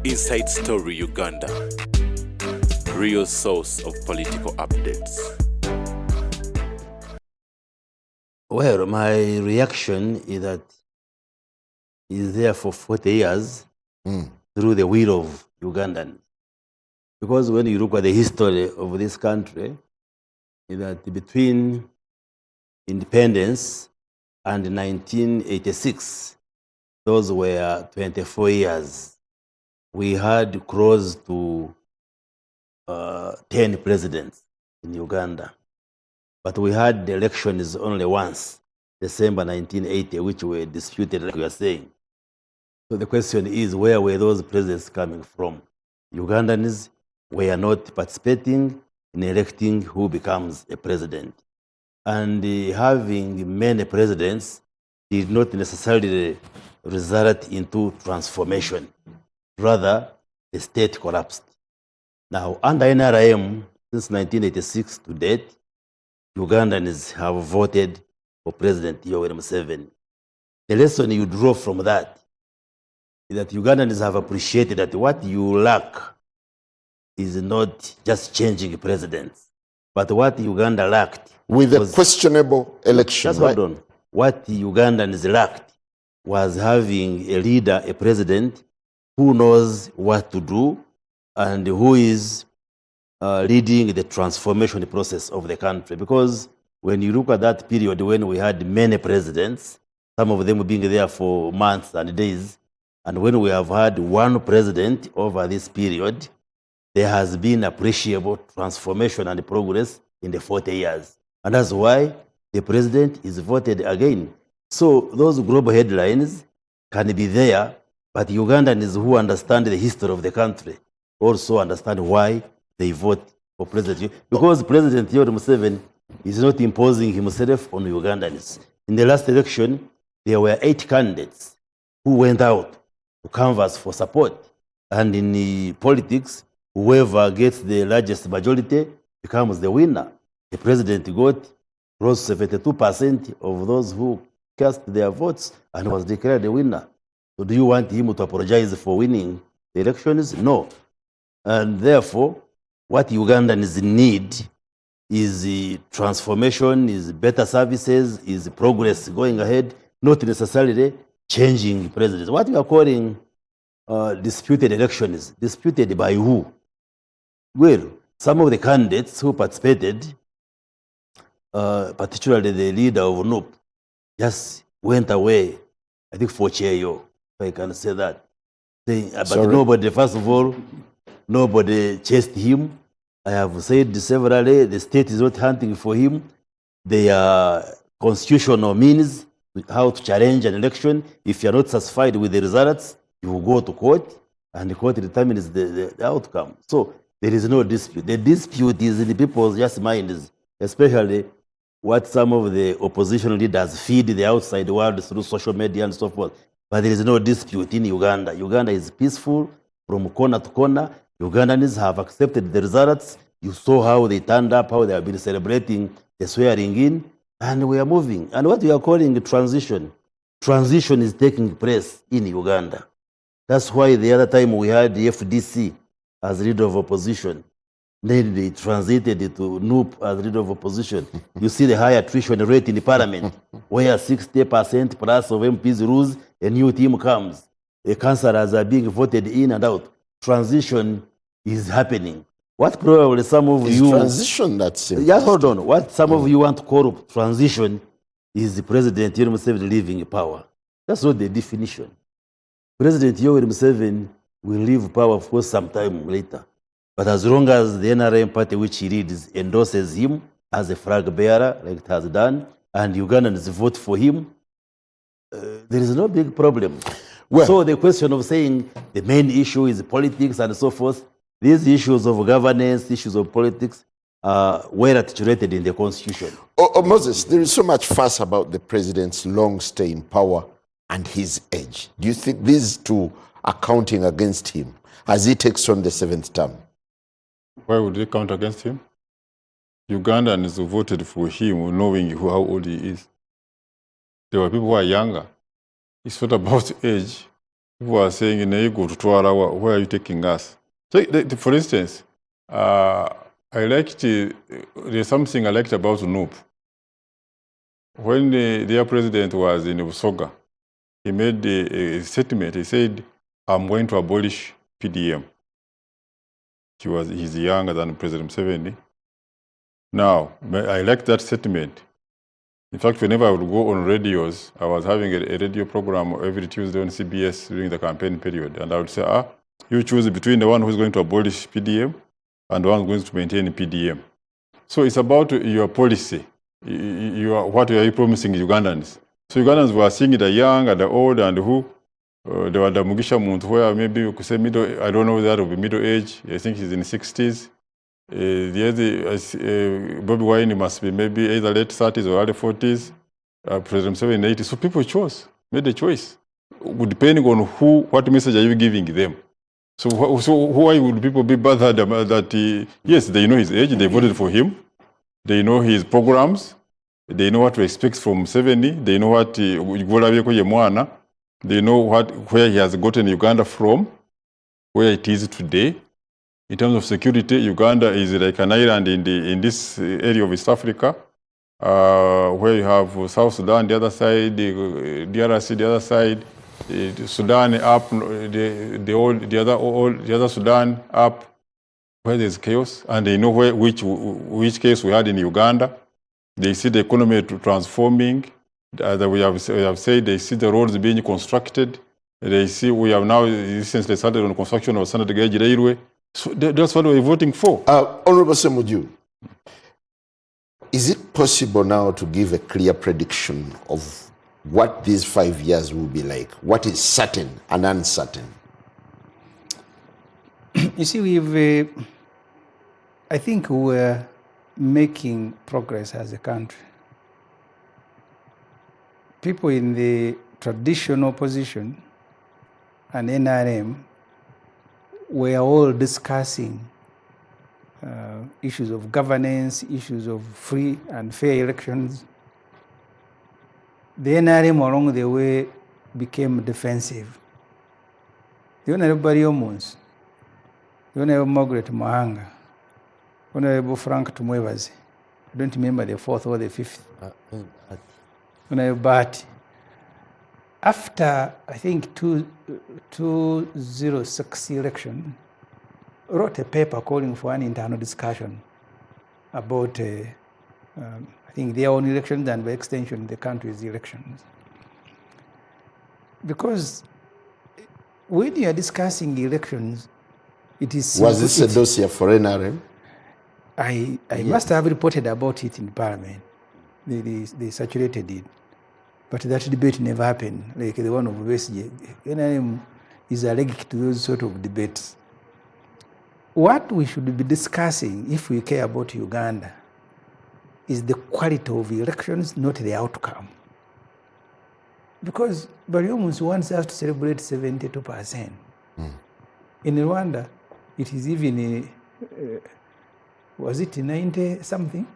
Inside Story Uganda, real source of political updates. Well, my reaction is that he's there for 40 years through the will of Ugandans. Because when you look at the history of this country, is that between independence and 1986, those were 24 years. We had close to 10 presidents in Uganda. But we had the elections only once, December 1980, which were disputed, like we are saying. So the question is, where were those presidents coming from? Ugandans were not participating in electing who becomes a president. And having many presidents did not necessarily result into transformation. Rather, the state collapsed. Now, under NRM, since 1986 to date, Ugandans have voted for President Yoweri Museveni. The lesson you draw from that is that Ugandans have appreciated that what you lack is not just changing presidents, but what Uganda lacked. With a questionable election, just hold on. What Ugandans lacked was having a leader, a president, who knows what to do and who is leading the transformation process of the country. Because when you look at that period when we had many presidents, some of them being there for months and days, and when we have had one president over this period, there has been appreciable transformation and progress in the 40 years. And that's why the president is voted again. So those global headlines can be there, but Ugandans who understand the history of the country also understand why they vote for President. Because President Yoweri Museveni is not imposing himself on Ugandans. In the last election, there were 8 candidates who went out to canvass for support. And in the politics, whoever gets the largest majority becomes the winner. The president got close to 72% of those who cast their votes and was declared the winner. So do you want him to apologize for winning the elections? No. And therefore, what Ugandans need is transformation, is better services, is progress going ahead, not necessarily changing presidents. What we are calling disputed elections, disputed by who? Well, some of the candidates who participated, particularly the leader of NUP, just went away, I think for Cheyo, if I can say that. But nobody, first of all, nobody chased him. I have said severally, the state is not hunting for him. There are constitutional means how to challenge an election. If you are not satisfied with the results, you will go to court, and the court determines the outcome. So there is no dispute. The dispute is in the people's just minds, especially what some of the opposition leaders feed the outside world through social media and so forth. But there is no dispute in Uganda. Uganda is peaceful from corner to corner. Ugandans have accepted the results. You saw how they turned up, how they have been celebrating the swearing in, and we are moving. And what we are calling transition is taking place in Uganda. That's why the other time we had the FDC as leader of opposition. Then they transited to NUP as leader of opposition. You see the high attrition rate in the parliament, where 60% plus of MPs lose, a new team comes. The councillors are being voted in and out. Transition is happening. What probably some of you... transition that's... Just hold on. What some of you want to call transition is the President Yoweri Museveni leaving power. That's not the definition. President Yoweri Museveni will leave power, of course, sometime later. But as long as the NRM party which he leads endorses him as a flag bearer, like it has done, and Ugandans vote for him, there is no big problem. Well, so the question of saying the main issue is politics and so forth, these issues of governance, issues of politics, are well articulated in the Constitution. Moses, there is so much fuss about the president's long stay in power and his age. Do you think these two are counting against him as he takes on the 7th term? Why would they count against him? Ugandans who voted for him knowing how old he is. There were people who are younger. It's not about age. People are saying, where are you taking us? So, for instance, there's something I liked about Nup. When their president was in Busoga, he made a statement. He said, I'm going to abolish PDM. He's younger than President Museveni. Now, I like that statement. In fact, whenever I would go on radios, I was having a radio program every Tuesday on CBS during the campaign period. And I would say, you choose between the one who's going to abolish PDM and the one who's going to maintain PDM. So it's about your policy. What are you promising Ugandans? So Ugandans were seeing the young and the old and who. There were the Mugisha Muntu, where maybe you could say middle, I don't know whether that will be middle age. I think he's in the 60s. The other, Bobby Wine must be maybe either late 30s or early 40s. President Museveni in 80s. So people made a choice, depending on what message are you giving them. So why would people be bothered that, yes, they know his age, they voted for him, they know his programs, they know what to expect from Museveni, they know what they know where he has gotten Uganda from, where it is today. In terms of security, Uganda is like an island in this area of East Africa, where you have South Sudan the other side, the DRC the other side, Sudan up, the other Sudan up, where there's chaos, and they know which case we had in Uganda. They see the economy transforming. That we have said, they see the roads being constructed. They see we have now recently started on construction of standard gauge railway. So that's what we're voting for. Honorable Semuju, is it possible now to give a clear prediction of what these 5 years will be like? What is certain and uncertain? You see, I think we're making progress as a country. People in the traditional opposition and NRM were all discussing issues of governance, issues of free and fair elections. The NRM along the way became defensive. The Honorable Barry Omons, the Honorable Margaret Mahanga, Honorable Frank Tumwebazi, I don't remember the fourth or the fifth. But after, I think, 2006 election, wrote a paper calling for an internal discussion about, I think, their own elections and by extension, the country's elections. Because when you are discussing elections, it is... Was this a dossier for NRM? I must have reported about it in Parliament. They saturated it. But that debate never happened, like the one of USG. NRM is allergic to those sort of debates. What we should be discussing, if we care about Uganda, is the quality of elections, not the outcome. Because Barry Omons wants us to celebrate 72%. In Rwanda, it is even, was it 90-something?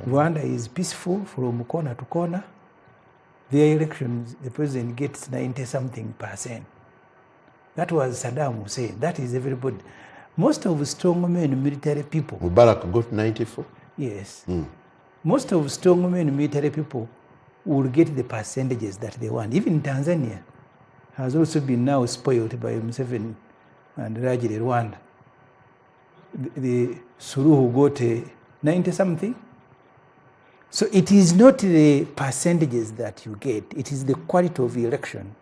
Rwanda is peaceful from corner to corner. Their elections, the president gets 90-something%. That was Saddam Hussein. That is everybody. Most of the strongmen military people. Mubarak got 94? Yes. Most of the strongmen military people will get the percentages that they want. Even Tanzania has also been now spoiled by Museveni and Rajiri Rwanda. The Suluhu got 90-something. So it is not the percentages that you get, it is the quality of the election.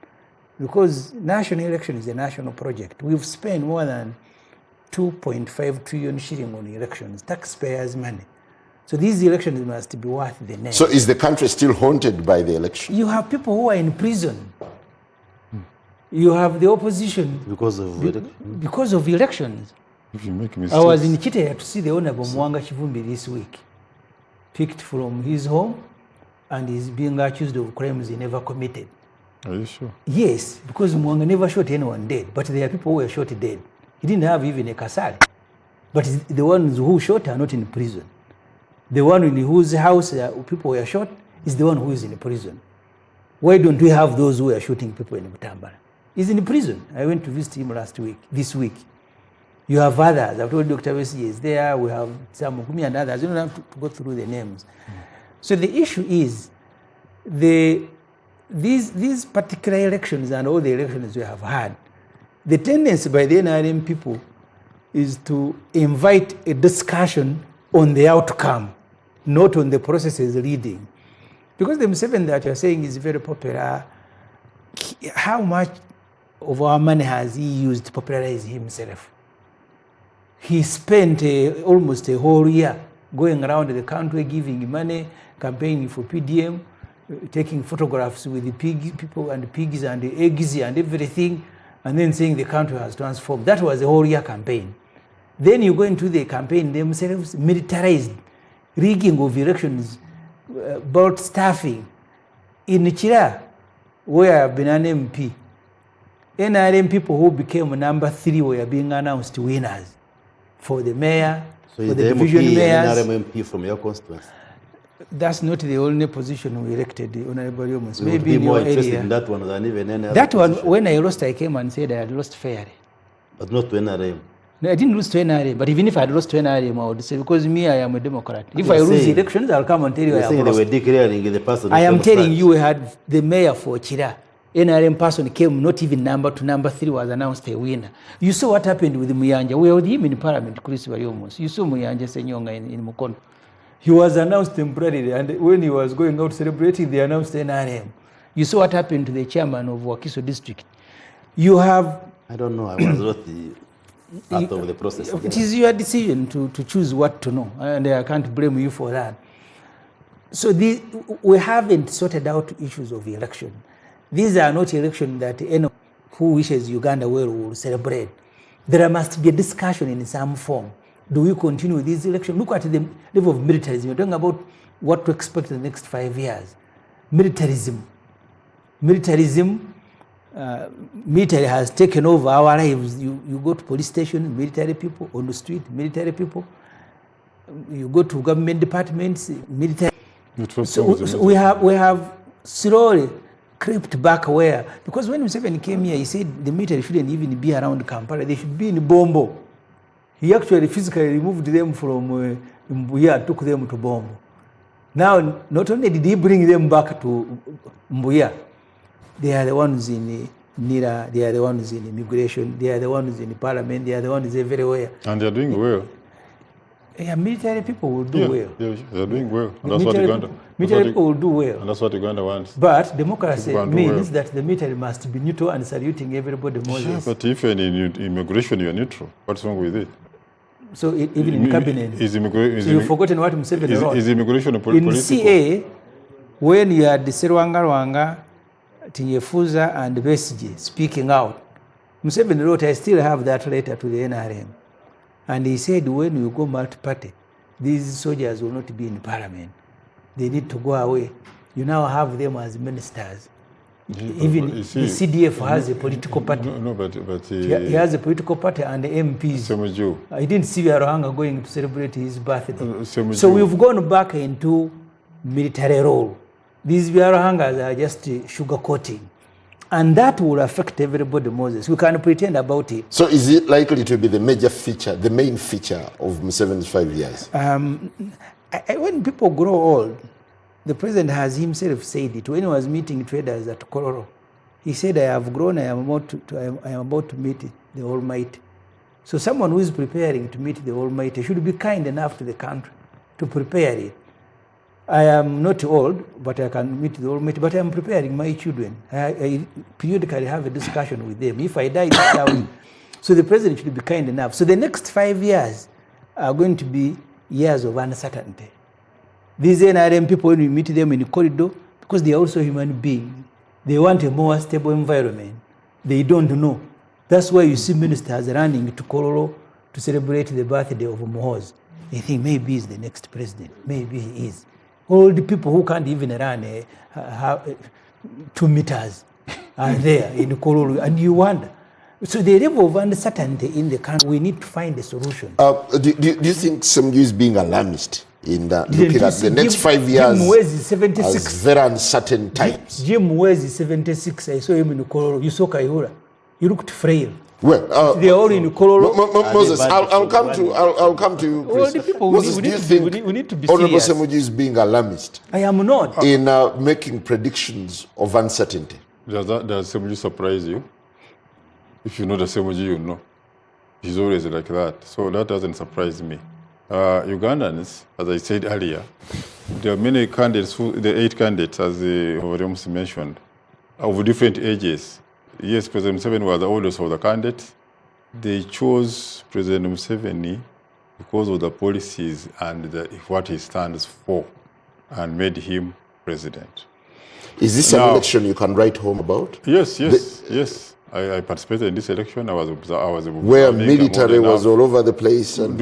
Because national election is a national project. We've spent more than 2.5 trillion shilling on elections, taxpayers' money. So these elections must be worth the name. So is the country still haunted by the election? You have people who are in prison. You have the opposition. Because of Because of elections. If you make mistakes. I was in Chiteya to see the Honorable Mwanga Chivumbi this week. Picked from his home and is being accused of crimes he never committed. Are you sure? Yes, because Mwanga never shot anyone dead, but there are people who were shot dead. He didn't have even a kasari. But the ones who shot are not in prison. The one in whose house people were shot is the one who is in prison. Why don't we have those who are shooting people in Butambara? He's in prison. I went to visit him this week. You have others. I've told Dr. Wesi is there. We have some Mukumi and others. You don't have to go through the names. So the issue is these particular elections and all the elections we have had, the tendency by the NRM people is to invite a discussion on the outcome, not on the processes leading. Because the Museveni that you're saying is very popular, how much of our money has he used to popularize himself? He spent almost a whole year going around the country giving money, campaigning for PDM, taking photographs with the people and the pigs and the eggs and everything, and then saying the country has transformed. That was a whole year campaign. Then you go into the campaign themselves, militarized, rigging of elections, about staffing. In Chira, where I've been an MP, NRM people who became number 3 were being announced winners for the mayor, So for the the division mayors. NRM MP from your constituency. That's not the only position we elected, Honorable Rwomushana. We would Maybe be in more your interested in area. that one than even any other That one, position. when I lost, I came and said I had lost fairly. But not to NRM. No, I didn't lose to NRM, but even if I had lost to NRM, I would say, because me, I am a Democrat. If You're I lose saying- elections, I'll come and tell you I You're have saying they lost. were declaring the person. I am who telling first. you, we had the mayor for Chira. NRM person came, not even number 2, number 3 was announced a winner. You saw what happened with Muyanja. We were with him in Parliament, Chris Rwomushana. You saw Muyanja Senyonga in Mukono. He was announced temporarily, and when he was going out celebrating, they announced NRM. You saw what happened to the chairman of Wakiso district. You have... I don't know. I was not the part of the process. It is your decision to choose what to know, and I can't blame you for that. So we haven't sorted out issues of election. These are not elections that anyone who wishes Uganda well will celebrate. There must be a discussion in some form. Do we continue with these elections? Look at the level of militarism. We're talking about what to expect in the next 5 years. Militarism, military has taken over our lives. You go to police station, military people, on the street, military people. You go to government departments, military. So we have slowly crept back where, because when Museveni came here, he said the military shouldn't even be around Kampala, they should be in Bombo. He actually physically removed them from Mbuya and took them to Bombo. Now, not only did he bring them back to Mbuya, they are the ones in NIRA, they are the ones in immigration, they are the ones in parliament, they are the ones everywhere. And they are doing well. Yeah, military people will do well. They are doing well. And that's what Uganda. Military people will do well. And that's what Uganda wants. But democracy People can do means well. that the military must be neutral and saluting everybody Moses. Yeah, but if in immigration you are neutral, what's wrong with it? So even in cabinet, Is so you've forgotten what Museveni wrote. is immigration a In political? CA, when you had Serwanga, Tinyefuza and Besigye speaking out, Museveni wrote, I still have that letter to the NRM. And he said, when you go multi-party, these soldiers will not be in parliament. They need to go away. You now have them as ministers. Even the CDF has a political party. No, but He has a political party and the MPs. Semuju. I didn't see Ruhanga going to celebrate his birthday. So we've gone back into military role. These Ruhangas are just sugarcoating. And that will affect everybody, Moses. We can pretend about it. So is it likely to be the major feature, the main feature of Museveni's 5 years? When people grow old, the president has himself said it. When he was meeting traders at Kororo, he said, I have grown, I am about to meet the Almighty. So someone who is preparing to meet the Almighty should be kind enough to the country to prepare it. I am not old, but I can meet the Almighty, but I am preparing my children. I periodically have a discussion with them. If I die, so the president should be kind enough. So the next 5 years are going to be years of uncertainty. These NRM people, when we meet them in the corridor, because they are also human beings, they want a more stable environment. They don't know. That's why you see ministers running to Kororo to celebrate the birthday of Muhoozi. They think maybe he's the next president. Maybe he is. All the people who can't even run 2 meters are there in Kororo, and you wonder. So the level of uncertainty in the country, we need to find a solution. Do you think Semuju is being alarmist in Didn't looking you at see the next Jim- 5 Jim years Mwezi, 76. as very uncertain times? Jim Mwezi, 76. I saw him in Kololo. You saw Kayihura. He looked frail. Well, They are all in Kololo. Moses, bad I'll come for to I'll come to you, All Chris. the people, Moses, do you think we need to be Honorable serious. Semuji is being alarmist I am not. in making predictions of uncertainty? Does Semuji surprise you? If you know the Semuji, you know. He's always like that. So that doesn't surprise me. Ugandans, as I said earlier, there are many candidates, the 8 candidates, as Rwomushana mentioned, of different ages. Yes, President Museveni was the oldest of the candidates. They chose President Museveni because of the policies and what he stands for, and made him president. Is this an election you can write home about? Yes. I participated in this election. I was Where military was all over the place. And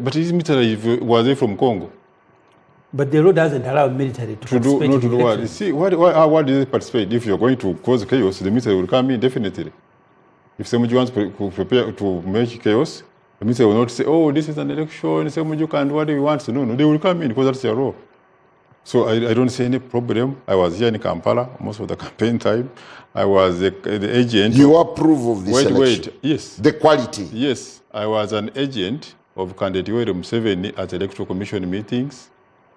but his military was he from Congo? But the law doesn't allow military to participate Not to in do what? elections. See, what did they participate? If you're going to cause chaos, the military will come in, definitely. If somebody wants to prepare to make chaos, the military will not say, oh, this is an election, somebody can do whatever he wants. No, they will come in because that's their role. So I don't see any problem. I was here in Kampala most of the campaign time. I was the agent. you approve of this election? Yes. The quality? Yes, I was an agent of candidate Yoweri Museveni at electoral commission meetings.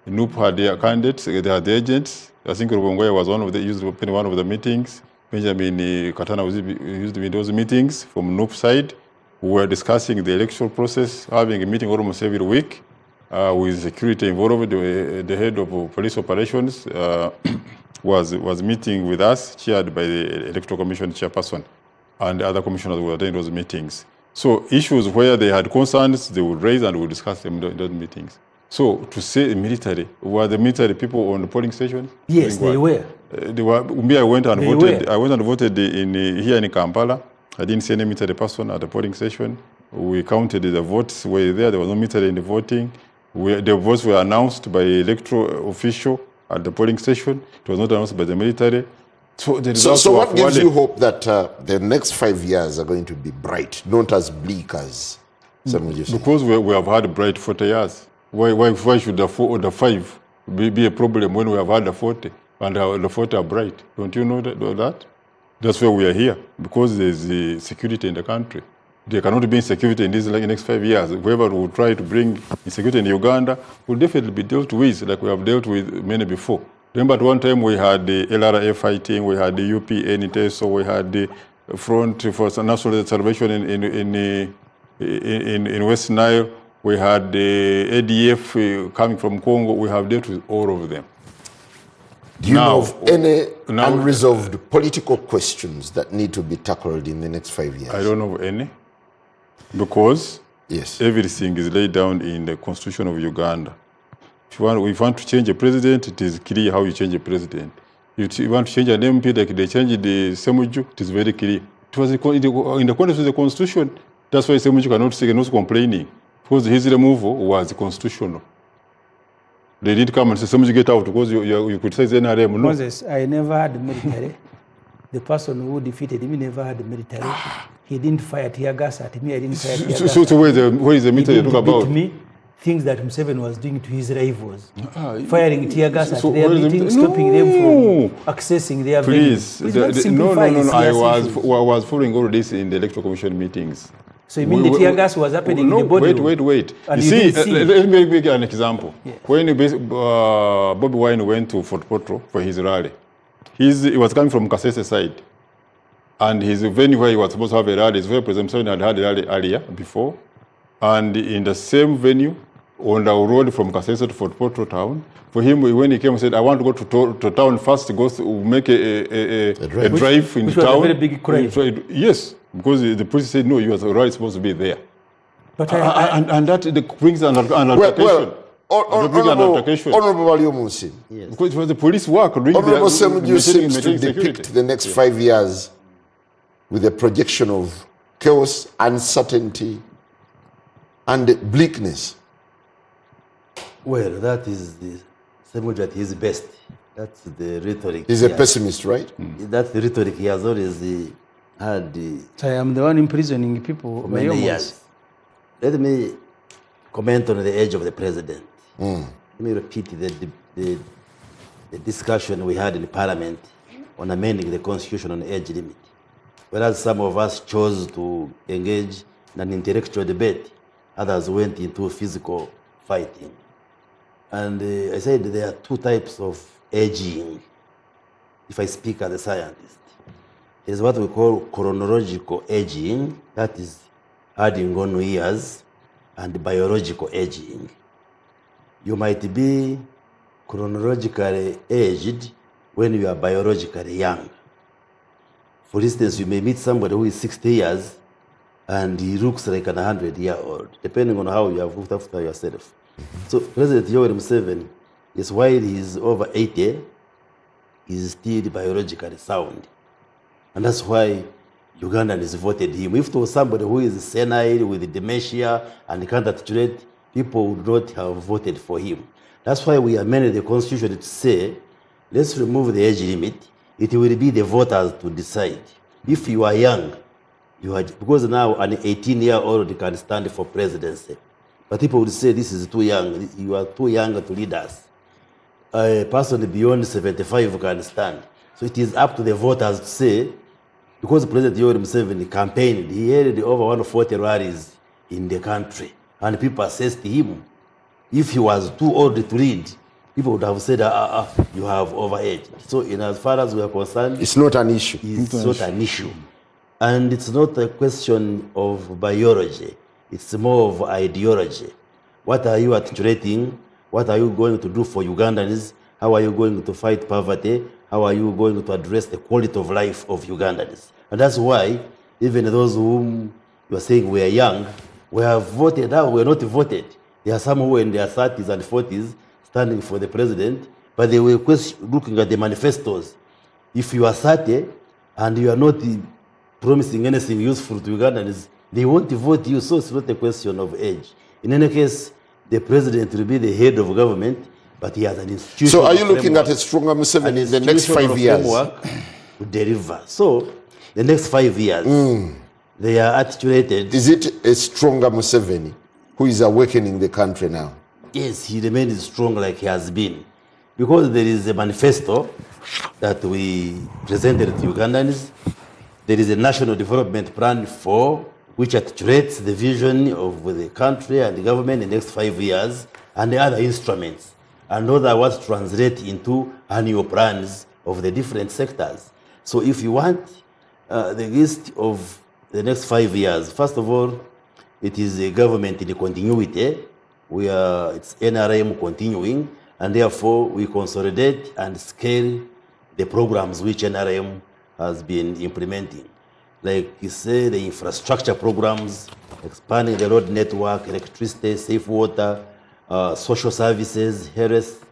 NUP had their candidates, they had the agents. I think Rwomushana was used to open one of the meetings. Benjamin Katana used to be in those meetings from NUP side. We were discussing the electoral process, having a meeting almost every week with security involved. The head of police operations was meeting with us, chaired by the electoral commission chairperson, and other commissioners were attending those meetings. So issues where they had concerns, they would raise and we would discuss them in those meetings. So to say military, were the military people on the polling station? Yes, they were. They were. Me, I went and They voted. were. I went and voted here in Kampala. I didn't see any military person at the polling station. We counted the votes were there. There was no military in the voting. The votes were announced by electoral official at the polling station. It was not announced by the military. So the results So were what gives forwarded. you hope that the next 5 years are going to be bright, not as bleak as some of you say? Because we have had bright 40 years. Why should the 5 be a problem when we have had the 40 and the 40 are bright? Don't you know that? That's why we are here, because there's security in the country. There cannot be insecurity in these next 5 years. Whoever will try to bring insecurity in Uganda will definitely be dealt with like we have dealt with many before. Remember at one time we had the LRA fighting, we had the UPN, so we had the Front for National Salvation in West Nile. We had the ADF coming from Congo. We have dealt with all of them. Do you know of any now- unresolved political questions that need to be tackled in the next 5 years? I don't know of any, because Yes. everything is laid down in the Constitution of Uganda. If you want to change a president, it is clear how you change a president. If you want to change an MP, like they changed the Semuju, it is very clear. It was in the context of the Constitution. That's why Semuju cannot complaining, because his removal was constitutional. They did come and say, Semuju, get out, because you criticize the NRM. No. Moses, I never had the military. The person who defeated me never had the military. He didn't fire tear gas at me. I didn't fire tear gas. So where is the He military you didn't talk beat about? me. Things that Museveni was doing to his rivals. Firing tear gas at so their where is the meetings, military? stopping them No. from accessing their Please, venues. Let's simplify no. these I serious issues. was following all this in the electoral commission meetings. So you mean the tear gas was happening in the body room? Wait. And You you see, didn't see it? let me give you an example. Yes. When Bobby Wine went to Fort Potro for his rally, he was coming from Kasese side. And his venue where he was supposed to have a rally is where President Museveni had a rally earlier, before. And in the same venue, on the road from Kasese to Fort Potro town, for him, when he came and said, I want to go to town first, go to make a drive in Which was a town. very big crime. Yes, because the police said, no, you are already supposed to be there. But And that brings an altercation. Honorable Rwomushana, Because it was the police work doing Honorable Semuju maintaining seems to security. depict the next 5 years with a projection of chaos, uncertainty, and bleakness. Well, that is the Semuju at his best. That's the rhetoric. He's a pessimist, right? That's the rhetoric he has always had so I am the one imprisoning people for by many your years. Let me comment on the age of the president. Let me repeat the discussion we had in Parliament on amending the Constitution on age limit. Whereas some of us chose to engage in an intellectual debate, others went into physical fighting. And I said there are two types of aging, if I speak as a scientist. There's what we call chronological aging, that is adding on years, and biological aging. You might be chronologically aged when you are biologically young. For instance, you may meet somebody who is 60 years and he looks like an 100-year-old, depending on how you have looked after yourself. So President Yoweri Museveni is, while he is over 80, is still biologically sound. And that's why Ugandans voted him. If it was somebody who is senile with dementia and can't articulate, people would not have voted for him. That's why we amended the Constitution to say, let's remove the age limit. It will be the voters to decide. If you are young, because now an 18-year-old can stand for presidency. But people would say this is too young. You are too young to lead us. A person beyond 75 can stand. So it is up to the voters to say, because President Yoweri Museveni campaigned, he held over 140 rallies in the country, and people assessed him. If he was too old to lead, people would have said, you have overaged. So in as far as we are concerned, it's not an issue. It's not an issue. And it's not a question of biology. It's more of ideology. What are you articulating? What are you going to do for Ugandans? How are you going to fight poverty? How are you going to address the quality of life of Ugandans? And that's why even those whom you are saying we are young, we have voted out, we are not voted. There are some who are in their 30s and 40s standing for the president, but they were looking at the manifestos. If you are 30 and you are not promising anything useful to Ugandans, they won't vote you, so it's not a question of age. In any case, the president will be the head of government, but he has an institution. So are you looking at a stronger Museveni in the next 5 years? To deliver. So the next 5 years, they are articulated. Is it a stronger Museveni who is awakening the country now? Yes, he remains strong like he has been. Because there is a manifesto that we presented to Ugandans. There is a national development plan which articulates the vision of the country and the government in the next 5 years, and the other instruments. And those are what translate into annual plans of the different sectors. So if you want the list of the next 5 years, first of all, it is a government in the continuity, where it's NRM continuing, and therefore we consolidate and scale the programs which NRM has been implementing. Like you say, the infrastructure programs, expanding the road network, electricity, safe water, social services, health,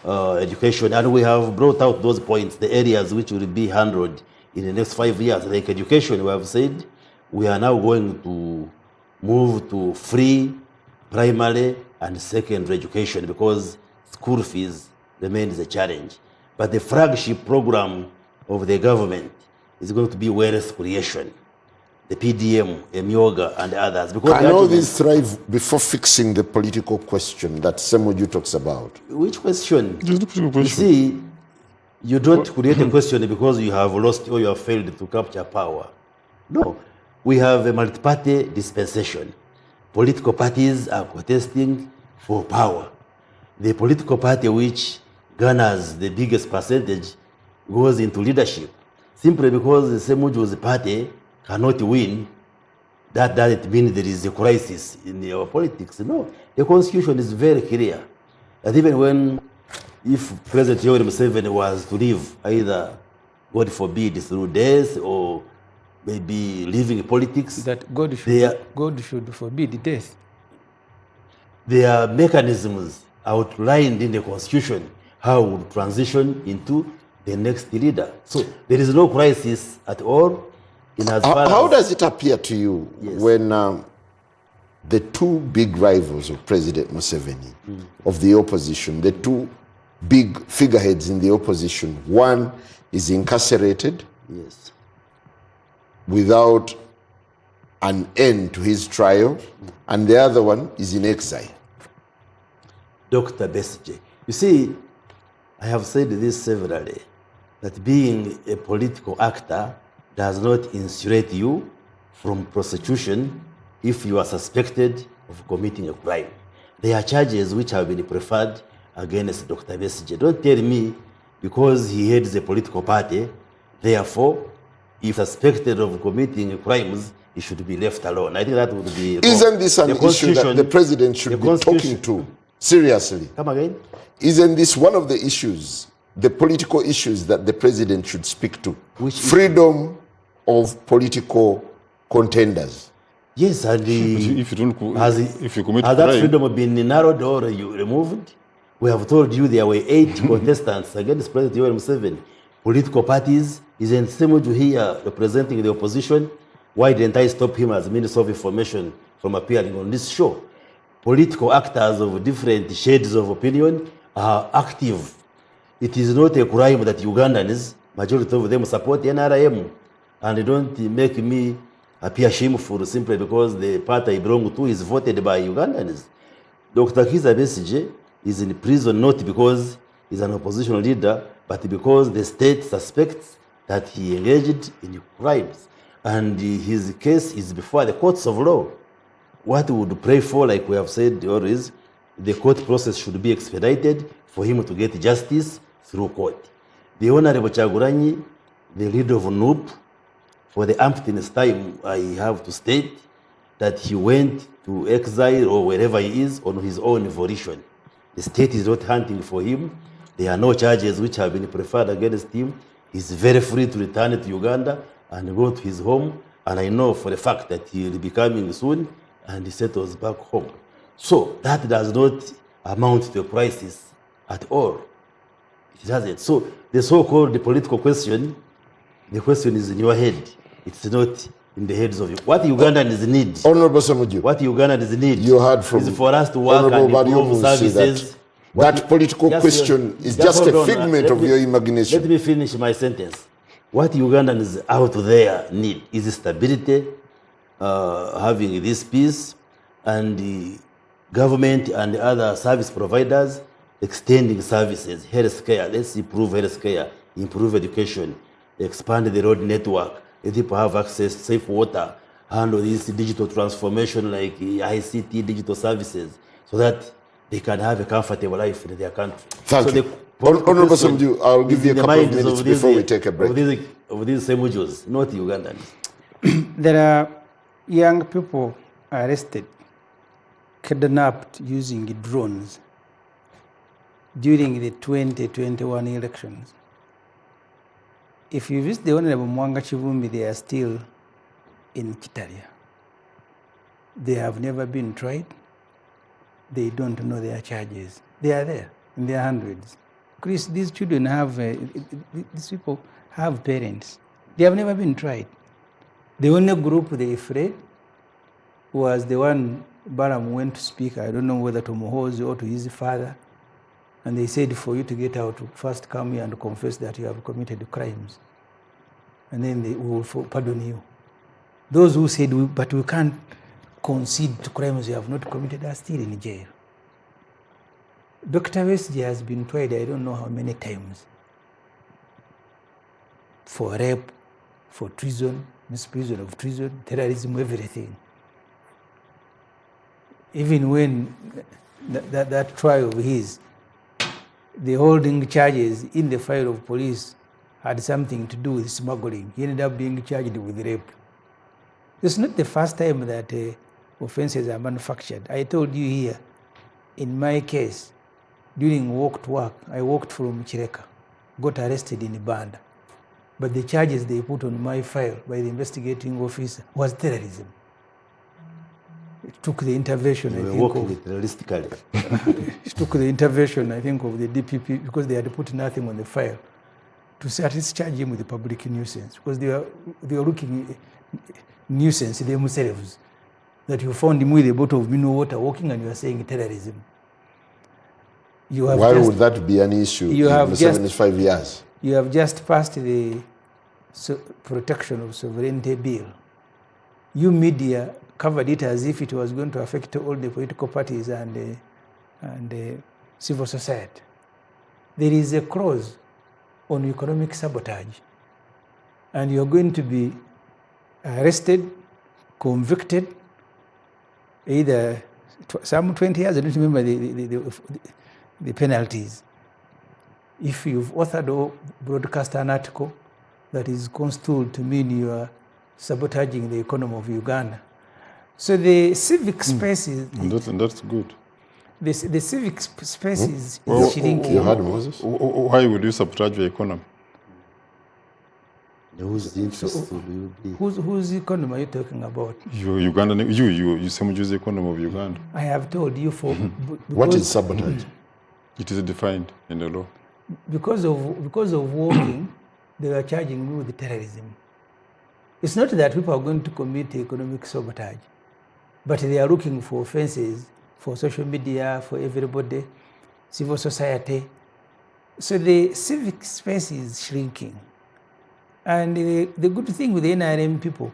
education, and we have brought out those points, the areas which will be handled in the next 5 years. Like education, we have said we are now going to move to free primary and secondary education because school fees remains a challenge. But the flagship program of the government is going to be wealth creation, the PDM, Emyoga, and others. Because can all these thrive before fixing the political question that Semuju talks about? Which question? Just the political question. You see, you don't create a question because you have lost or you have failed to capture power. No. We have a multi-party dispensation. Political parties are contesting for power. The political party which garners the biggest percentage goes into leadership. Simply because the Semuju's party cannot win, that doesn't mean there is a crisis in our politics. No, the Constitution is very clear that even if President Yoweri Museveni was to leave, either, God forbid, through death or maybe leaving politics, that God should forbid death. There are mechanisms outlined in the Constitution how we transition into the next leader. So there is no crisis at all. How does it appear to you when the two big rivals of President Museveni, of the opposition, the two big figureheads in the opposition, one is incarcerated without an end to his trial, and the other one is in exile? Dr. Besigye. You see, I have said this severally, that being a political actor does not insulate you from prosecution if you are suspected of committing a crime. There are charges which have been preferred against Dr. Besigye. Don't tell me because he heads a political party, therefore, if suspected of committing crimes, he should be left alone. I think that would be wrong. Isn't this an issue that the president should be talking to seriously? Come again? Isn't this one of the issues, the political issues that the president should speak to? Which freedom of political contenders. Yes, and if you commit has crime, that freedom been narrowed or you removed? We have told you there were 8 contestants against President Yoweri Museveni. Political parties, isn't Semuju here representing the opposition? Why didn't I stop him as Minister of Information from appearing on this show? Political actors of different shades of opinion are active. It is not a crime that Ugandans, majority of them, support NRM. And don't make me appear shameful simply because the party I belong to is voted by Ugandans. Dr. Kizza Besigye is in prison not because he's an opposition leader, but because the state suspects that he engaged in crimes. And his case is before the courts of law. What we would pray for, like we have said always, the court process should be expedited for him to get justice through court. The Honorable Chaguranyi, the leader of NUP, for the umpteenth time, I have to state that he went to exile or wherever he is on his own volition. The state is not hunting for him. There are no charges which have been preferred against him. He's very free to return to Uganda and go to his home. And I know for a fact that he will be coming soon and he settles back home. So that does not amount to a crisis at all. It doesn't. So the so-called political question, the question is in your head. It's not in the heads of you. What Ugandans need, Honorable Semuju, what Ugandans need you heard from is for us to work Honorable and improve services. That political question is just a figment of your imagination. Let me finish my sentence. What Ugandans out there need is stability, having this peace, and the government and other service providers extending services, health care. Let's improve health care, improve education, expand the road network, let people have access to safe water, handle this digital transformation like ICT digital services, so that they can have a comfortable life in their country. Thank you. Honorable Semuju, I'll give you a couple of minutes before we take a break. Of these Semujus, not Ugandans. There are young people arrested, kidnapped using drones during the 2021 elections. If you visit the Honorable Mwanga Chivumbi, they are still in Kitaria. They have never been tried. They don't know their charges. They are there in their hundreds. Chris, these children have, these people have parents. They have never been tried. The only group they afraid was the one Balaam went to speak, I don't know whether to Mohozi or to his father, and they said for you to get out, first come here and confess that you have committed crimes, and then they will pardon you. Those who said, but we can't concede to crimes you have not committed are still in jail. Dr. Besigye has been tried, I don't know how many times, for rape, for treason, misprision of treason, terrorism, everything. Even when that trial of his, the holding charges in the file of police had something to do with smuggling. He ended up being charged with rape. It's not the first time that offenses are manufactured. I told you here, in my case, during walk to work, I walked from Chireka, got arrested in Banda. But the charges they put on my file by the investigating officer was terrorism. It took the intervention, I think, it took the intervention, I think, of the DPP, because they had put nothing on the file, to at least charge him with the public nuisance, because they were looking nuisance themselves, that you found him with a bottle of mineral water walking and you are saying terrorism. Why would that be an issue in 75 years? You have just passed the protection of sovereignty bill. You media covered it as if it was going to affect all the political parties and civil society. There is a clause on economic sabotage, and you're going to be arrested, convicted, either some 20 years, I don't remember the penalties. If you've authored or broadcast an article that is construed to mean you are sabotaging the economy of Uganda. So the civic space is... And that's good. The civic space is shrinking. You heard Moses? Why would you sabotage the economy? Whose interest will you be? Whose economy are you talking about? You sabotage the economy of Uganda. I have told you for... What is sabotage? It is defined in the law. Because of walking, they were charging me with terrorism. It's not that people are going to commit economic sabotage, but they are looking for offenses for social media, for everybody, civil society. So the civic space is shrinking. And the good thing with the NRM people,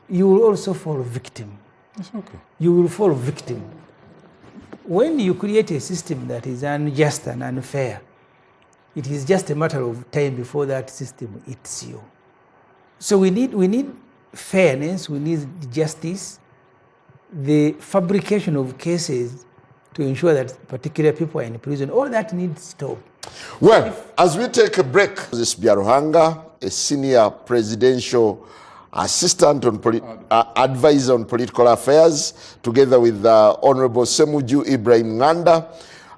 you will also fall victim. It's okay. You will fall victim. When you create a system that is unjust and unfair, it is just a matter of time before that system eats you. So we need fairness, we need justice, the fabrication of cases to ensure that particular people are in prison. All that needs to stop. Well, as we take a break, this Biaruhanga, a senior presidential assistant on advisor on political affairs, together with Honorable Semuju Ibrahim Nganda.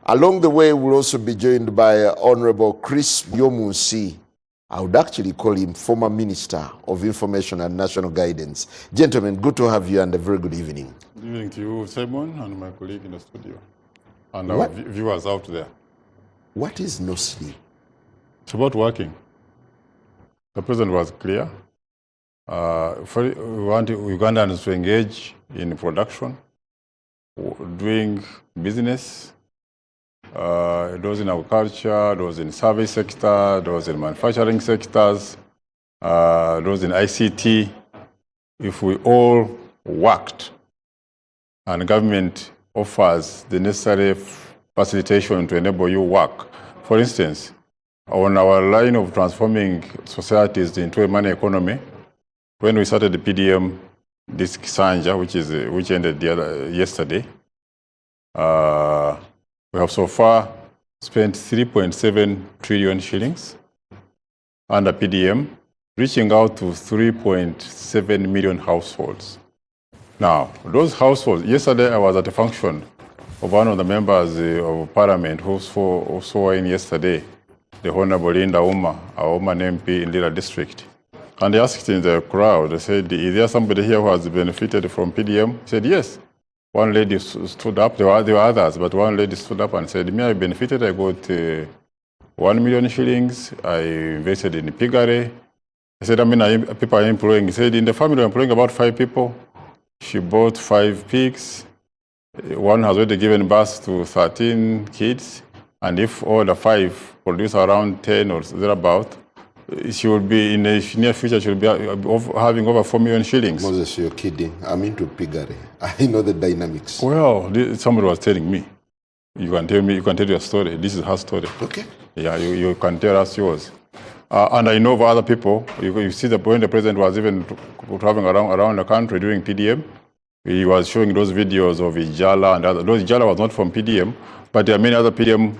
Along the way, we'll also be joined by Honorable Chris Rwomushana. I would actually call him former Minister of Information and National Guidance. Gentlemen, good to have you and a very good evening. Good evening to you, Simon, and my colleague in the studio, and our viewers out there. What is no sleep? It's about working. The president was clear. We want Ugandans to engage in production, doing business, those in agriculture, those in service sector, those in manufacturing sectors, those in ICT. If we all worked and government offers the necessary facilitation to enable you work. For instance, on our line of transforming societies into a money economy, when we started the PDM, this Kisanja, which ended yesterday, we have so far spent 3.7 trillion shillings under PDM, reaching out to 3.7 million households. Now, those households, yesterday I was at a function of one of the members of parliament who saw in yesterday, the Honorable Linda Uma, our woman MP in Lira district. And they asked in the crowd, they said, is there somebody here who has benefited from PDM? He said, yes. One lady stood up, there were others, but one lady stood up and said, me, I benefited, I got 1 million shillings, I invested in piggery. I said, people are employing. He said, in the family, I'm employing about 5 people. She bought 5 pigs. One has already given birth to 13 kids. And if all the 5 produce around 10 or thereabout, she will be, in the near future, she will be having over 4 million shillings. Moses, you're kidding. I'm into piggery. I know the dynamics. Well, somebody was telling me. You can tell me, you can tell your story. This is her story. Okay. Yeah, you can tell us yours. And I know of other people. You see that when the president was even traveling around the country doing PDM, he was showing those videos of Ijala and others. Those Ijala was not from PDM, but there are many other PDM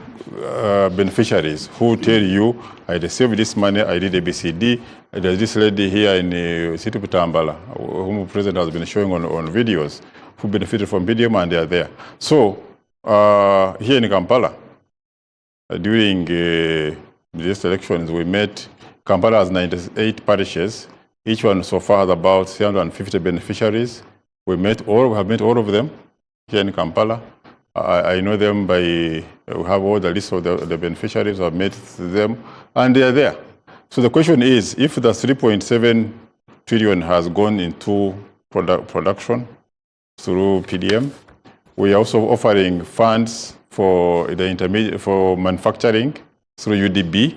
beneficiaries who tell you, I received this money, I did ABCD. There's this lady here in City Putambala, whom the president has been showing on videos, who benefited from PDM, and they are there. So, here in Kampala, during these elections, we met, Kampala has 98 parishes. Each one so far has about 350 beneficiaries. We have met all of them here in Kampala. I know them we have all the list of the beneficiaries. I've met them, and they are there. So the question is, if the 3.7 trillion has gone into production through PDM, we are also offering funds for for manufacturing through UDB.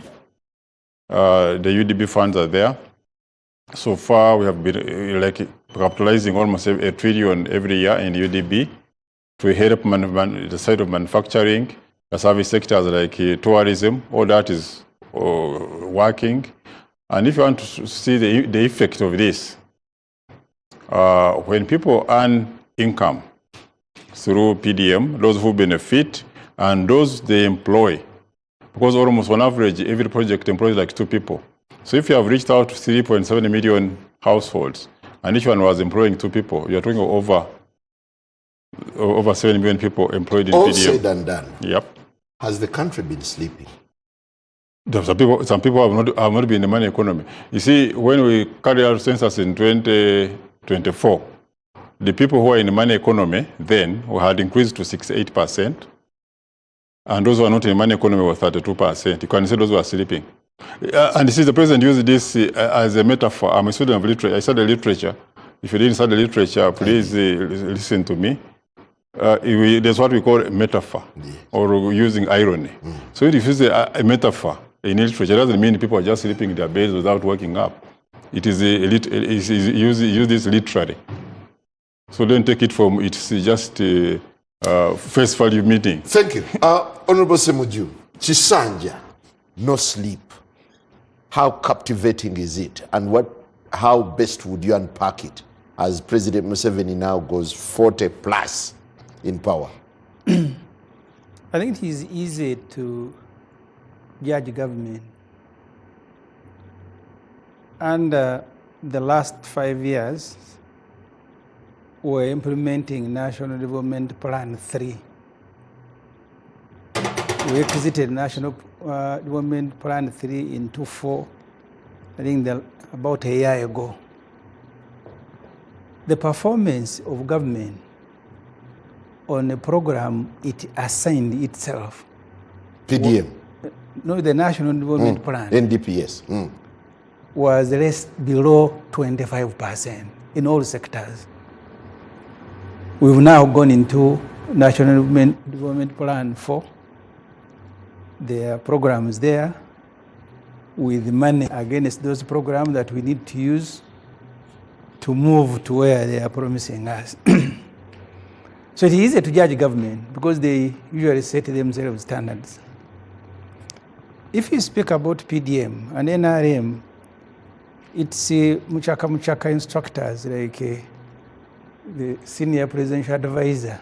The UDB funds are there. So far, we have been capitalizing almost 1 trillion every year in UDB to help the side of manufacturing, The service sectors like tourism, all that is working. And if you want to see the effect of this, when people earn income through PDM, those who benefit and those they employ, because almost on average, every project employs like 2 people. So if you have reached out to 3.7 million households, and each one was employing 2 people, you're talking over 7 million people employed in All PDM. said and done. Yep. Has the country been sleeping? Some people have not been in the money economy. You see, when we carried out census in 2024, the people who are in the money economy then had increased to 68%, and those who are not in the money economy were 32%. You can say those who are sleeping. And you see, the president used this as a metaphor. I'm a student of literature. I studied literature. If you didn't study literature, please listen to me. That's what we call a metaphor, or using irony. So if you use a metaphor in literature, it doesn't mean people are just sleeping in their beds without waking up. It is use this literally. So don't take it from it's just a face value meeting. Thank you. Honorable Semuju, Chisanja, no sleep. How captivating is it? And how best would you unpack it as President Museveni now goes 40 plus in power? I think it is easy to judge government. Under the last 5 years, we're implementing National Development Plan 3. We exited National Development Plan 3 in 2004, I think about a year ago. The performance of government on a program it assigned itself. PDM? No, the National Development Plan. NDPS. Was below 25% in all sectors. We've now gone into National Development Plan 4. There are programs there with money against those programs that we need to use to move to where they are promising us. So it is easy to judge government because they usually set themselves standards. If you speak about PDM and NRM, it's muchaka instructors like the senior presidential advisor.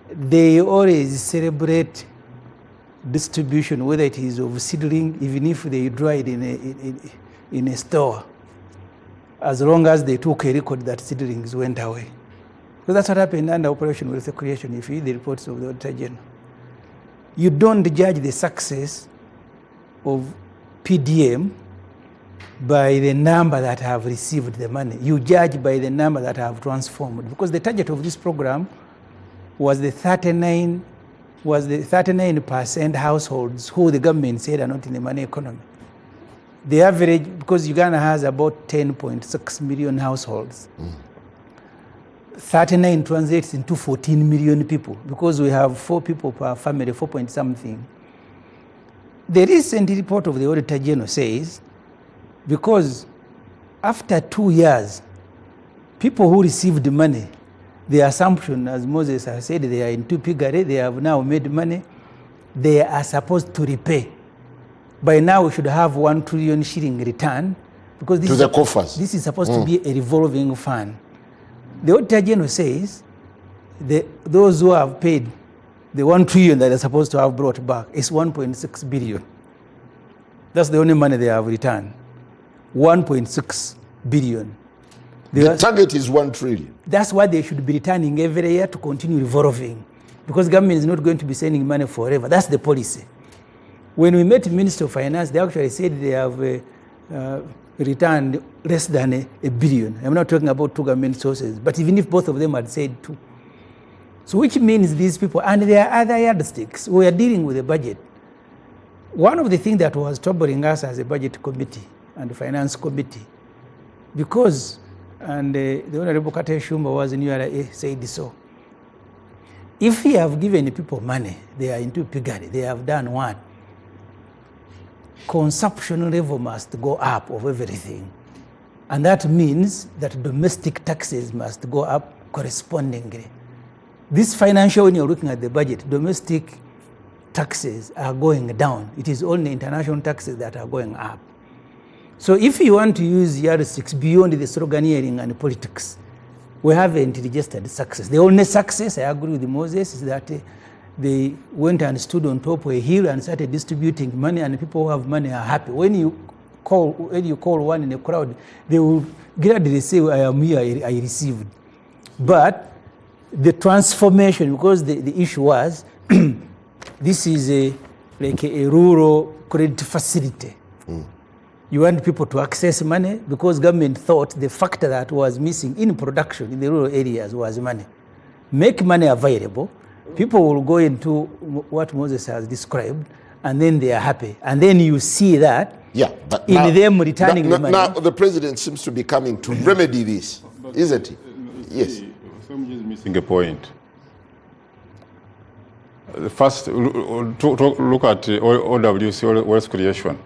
They always celebrate distribution, whether it is of seedling, even if they dried in a store, as long as they took a record that seedlings went away. Because that's what happened under Operation Wealth Creation, if you read the reports of the Auditor General. You don't judge the success of PDM by the number that have received the money. You judge by the number that have transformed. Because the target of this program was the 39% households who the government said are not in the money economy. The average, because Uganda has about 10.6 million households, 39 translates into 14 million people, because we have 4 people per family, 4 point something. The recent report of the Auditor General says, because after 2 years, people who received the money, the assumption, as Moses has said, they are into piggery, they have now made money, they are supposed to repay. By now, we should have 1 trillion shilling return, because this, this is supposed to be a revolving fund. The Auditor General says those who have paid the 1 trillion that they're supposed to have brought back is 1.6 billion. That's the only money they have returned. 1.6 billion. The target is 1 trillion. That's what they should be returning every year to continue revolving, because government is not going to be sending money forever. That's the policy. When we met the Minister of Finance, they actually said they have returned less than a billion. I'm not talking about 2 government sources, but even if both of them had said 2. So which means these people, and there are other yardsticks, we are dealing with a budget. One of the things that was troubling us as a budget committee and the finance committee, because, and the Honorable Kate Shumba was in URA said so, if we have given people money, they are into piggery, they have done one, consumption level must go up of everything. And that means that domestic taxes must go up correspondingly. This financial, when you're looking at the budget, domestic taxes are going down. It is only international taxes that are going up. So if you want to use yardsticks beyond the sloganeering and politics, we haven't registered success. The only success, I agree with Moses, is that they went and stood on top of a hill and started distributing money, and people who have money are happy. When you call one in a crowd, they will gladly say, I am here, I received. But the transformation, because the issue was, this is like a rural credit facility. You want people to access money because government thought the factor that was missing in production in the rural areas was money. Make money available, people will go into what Moses has described, and then they are happy. And then you see that but in now, them returning the money. Now the president seems to be coming to remedy this, isn't he? Yes. Somebody is missing a point. First, look at OWC, wealth creation.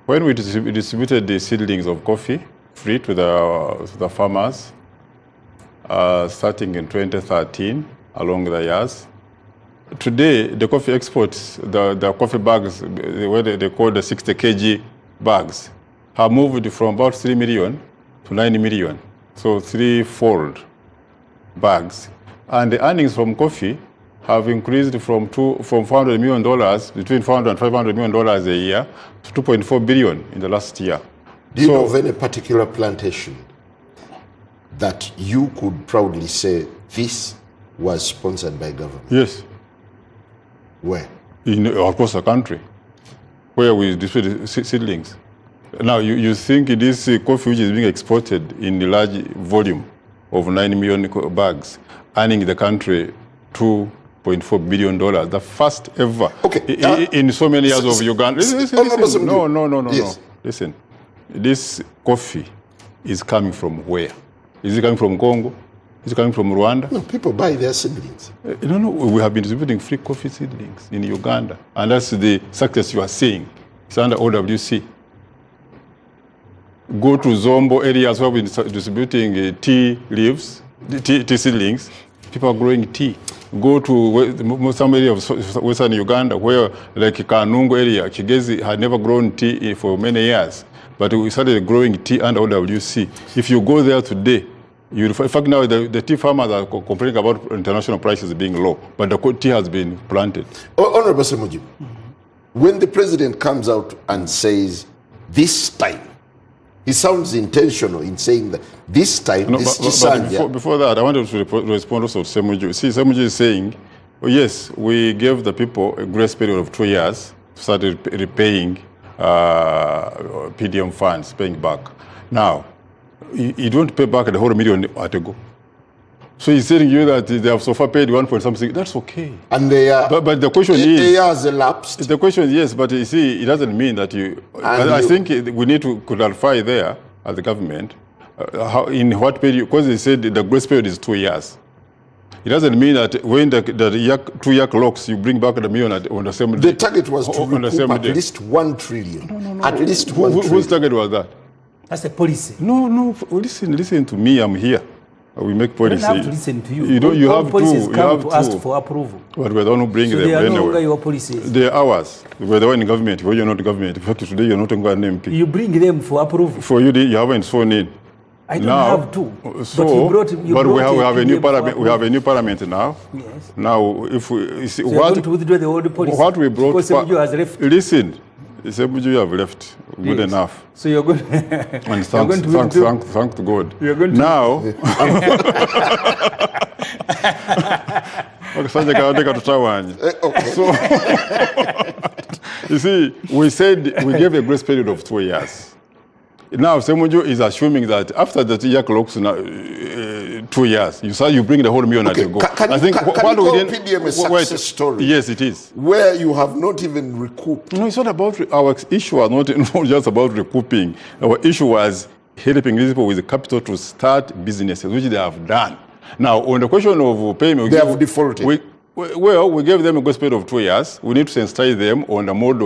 When we distributed the seedlings of coffee free to the farmers, starting in 2013, along the years, today the coffee exports, the coffee bags, what they call the 60 kg bags, have moved from about 3 million to 9 million. So threefold bags. And the earnings from coffee have increased from $400 million, between $400 and $500 million a year, to $2.4 billion in the last year. Do you know of any particular plantation that you could proudly say this was sponsored by government? Yes. Where? Across the country, where we distribute seedlings. Now, you think this coffee which is being exported in a large volume of 9 million bags, earning the country $2.4 billion, the first ever in so many years of Uganda. Listen. No. Yes. Listen, this coffee is coming from where? Is it coming from Congo? Is it coming from Rwanda? No, people buy their seedlings. No, we have been distributing free coffee seedlings in Uganda, and that's the success you are seeing. It's under OWC. Go to Zombo areas where we're distributing tea leaves, tea seedlings. People are growing tea. Go to some area of western Uganda where, like Kanungu area, Kigezi had never grown tea for many years. But we started growing tea under OWC. If you go there today, in fact now the tea farmers are complaining about international prices being low, but the tea has been planted. Honorable Semuju, when the president comes out and says, this time, he sounds intentional in saying that this time, before that, I wanted to respond also to Semuju. See, Semuju is saying, yes, we gave the people a grace period of 2 years to start repaying PDM funds, paying back. Now, you don't pay back the whole million at a go. So he's telling you that they have so far paid 1 point something. That's okay. And they are. But the question is. They are elapsed. The question is yes, but you see, it doesn't mean that you. I think we need to clarify there as the government how in what period, because they said the grace period is 2 years. It doesn't mean that when the 2-year clocks, you bring back the million on the same day. The target was to recoup at least 1 trillion. No. At least 1 trillion. Whose target was that? That's a policy. No. Listen to me. I'm here. We make policy. I don't have to listen to you. You have policies to. Come to ask for approval. But we're the one who bring them. They are anyway. no longer your policies. They are ours. We're the one in government. Where you're not government. In fact, today you're not an MP. You bring them for approval. For you haven't sworn in. I don't have to. So, but we have a new parliament. We have a new parliament now. Yes. Now, if we see so what to withdraw the old policy. What we brought. Because Semuju has left. Listen, Semuju have left. Good enough. So you're going. And thank to God. You're going to now. So you see, we said we gave a grace period of 2 years. Now, Semuju is assuming that after the year clocks 2 years, you bring the whole million at a go. Can you call PDM a success story? Yes, it is. Where you have not even recouped. No, it's not about our issue was not just about recouping. Our issue was helping these people with the capital to start businesses, which they have done. Now, on the question of payment, they have defaulted. We gave them a grace period of 2 years. We need to sensitize them on the mode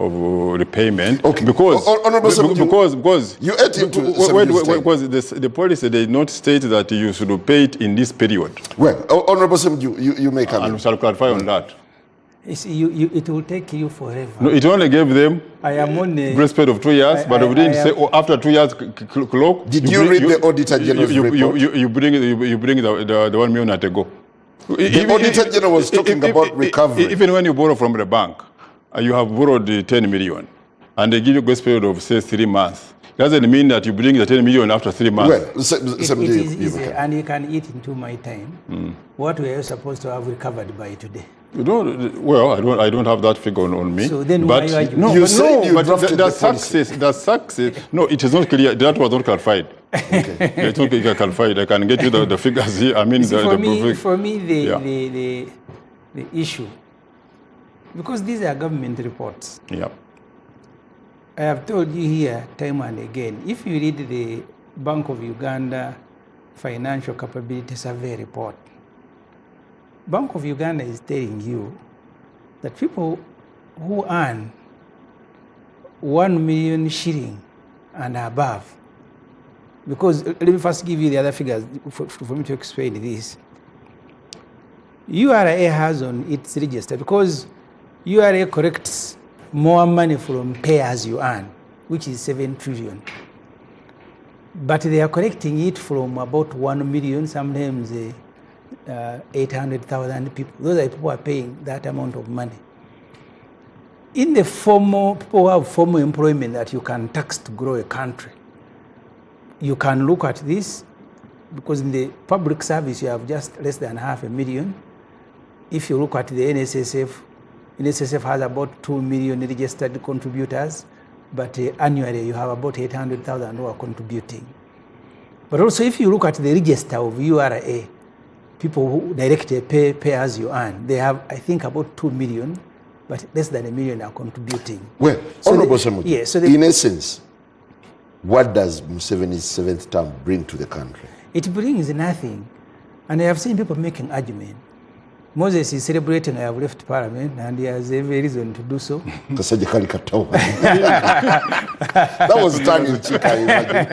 repayment. Okay. Because Honorable Samju, because you ate into somebody's time. because the policy did not state that you should pay it in this period. Well, Honorable Samju, you may come And in. we shall clarify on that. It will take you forever. No, it only gave them I am on a grace period of 2 years, but we didn't say, after 2 years clock. Did you read the Auditor General's report? You bring the 1 million at a go. The Auditor General was talking about recovery. Even when you borrow from the bank, you have borrowed 10 million, and they give you a grace period of, say, 3 months. Doesn't mean that you bring the 10 million after 3 months. Well, it is easy, and you can eat into my time. What we are supposed to have recovered by today. You don't, well, I don't have that figure on me. So then but why are you? no, You said you but drafted the the policy. success. No, it is not clear. That was not clarified. Okay. It's not clarified. I can get you the figures here. I mean, See, for me, Yeah. the issue, because these are government reports. Yeah. I have told you here time and again, if you read the Bank of Uganda Financial Capability Survey report, Bank of Uganda is telling you that people who earn 1 million shilling and above, because let me first give you the other figures for me to explain this. URA has on its register, because URA collects more money from pay as you earn, which is 7 trillion. But they are collecting it from about 1 million, sometimes 800,000 people. Those are people who are paying that amount of money. In the formal, people who have formal employment that you can tax to grow a country, you can look at this, because in the public service you have just less than 500,000. If you look at the NSSF has about 2 million registered contributors, but annually you have about 800,000 who are contributing. But also if you look at the register of URA, people who directly pay as you earn, they have, I think, about 2 million, but less than 1 million are contributing. Well, So Honorable the- Samuel, yeah, so in essence, what does Museveni's 7th term bring to the country? It brings nothing. And I have seen people making argument. Moses is celebrating I have left parliament, and he has every reason to do so. Kasajja kali katawa. That was tongue in cheek, I imagine.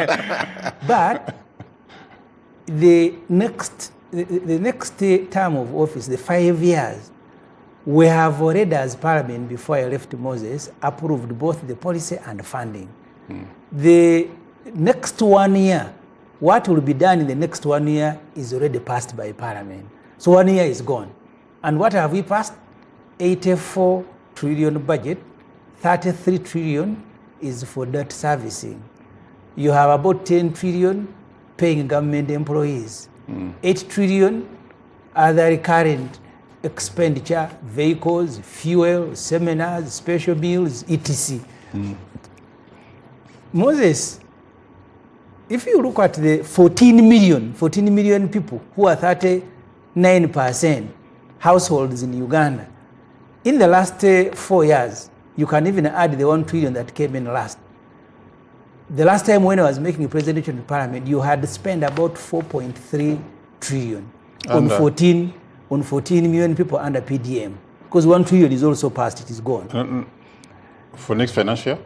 But the next term of office, the 5 years, we have already, as parliament, before I left Moses, approved both the policy and funding. The next 1 year, what will be done in the next 1 year is already passed by parliament. So 1 year is gone. And what have we passed? 84 trillion budget, 33 trillion is for debt servicing. You have about 10 trillion paying government employees. 8 trillion other recurrent expenditure, vehicles, fuel, seminars, special bills, etc. Moses, if you look at the 14 million people who are 39% households in Uganda, in the last 4 years, you can even add the 1 trillion that came in last. The last time when I was making a presentation to Parliament, you had spent about 4.3 trillion on 14 million people under PDM. Because 1 trillion is also passed, it is gone. For next financial year?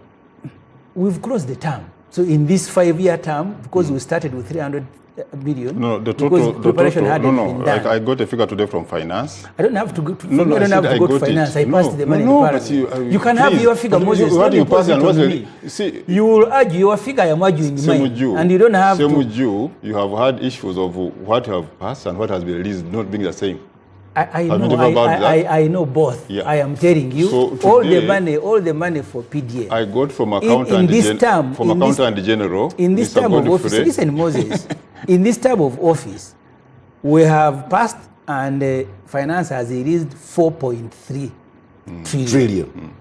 We've closed the term. So in this 5-year term, because we started with 300 million, No, the total. preparation hadn't been done. I got a figure today from finance. I don't have to go to, No, I don't have to go to finance. I passed the money to Parliament. You can have your figure, Moses. What you pass and what me. see? You will argue your figure, I am arguing mine. And you don't have same to. with you. You have had issues of what you have passed and what has been released not being the same. I Have you know, never about that? I know both. Yeah. I am telling you, So all today, the money for PDA. I got from in accountant this term, from accountant general. In this Mr. term of office, Godfrey. listen, Moses. In this term of office, we have passed and finance has released 4.3 trillion.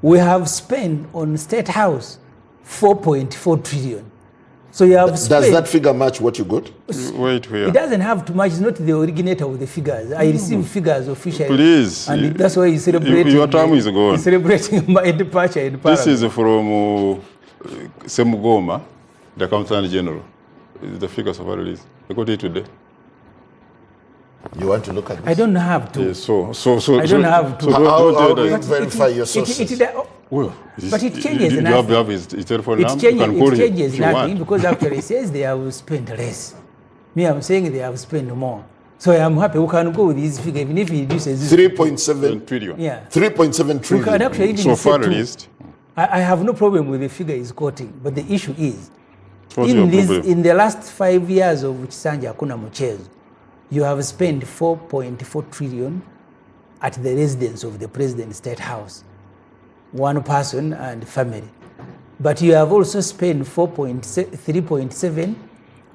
We have spent on State House 4.4 trillion. So you have spent. Does that figure match what you got? Wait here. It doesn't have too much. It's not the originator of the figures. I receive figures officially. Please. And that's why he's celebrating. Your term is gone. He's celebrating my departure in Parliament. This is from Semugoma, the accountant general. The figures of release. I got it today. You want to look at this? I don't have to. Yes, so I don't have to. How don't do do you that. verify your sources? Well, but it changes you nothing. have his telephone It number. You can call him changes if you nothing want. because actually it says they have spent less. Me, I'm saying they have spent more. So I'm happy we can go with this figure, even if he reduces 3.7 trillion. Yeah. 3.7 We can trillion. actually even So say far, at two. least. I have no problem with the figure he's quoting, but the issue is, What's your problem? in the last 5 years of Chisanja Hakuna Mchezo, you have spent 4.4 trillion at the residence of the President's State House, one person and family. But you have also spent 3.7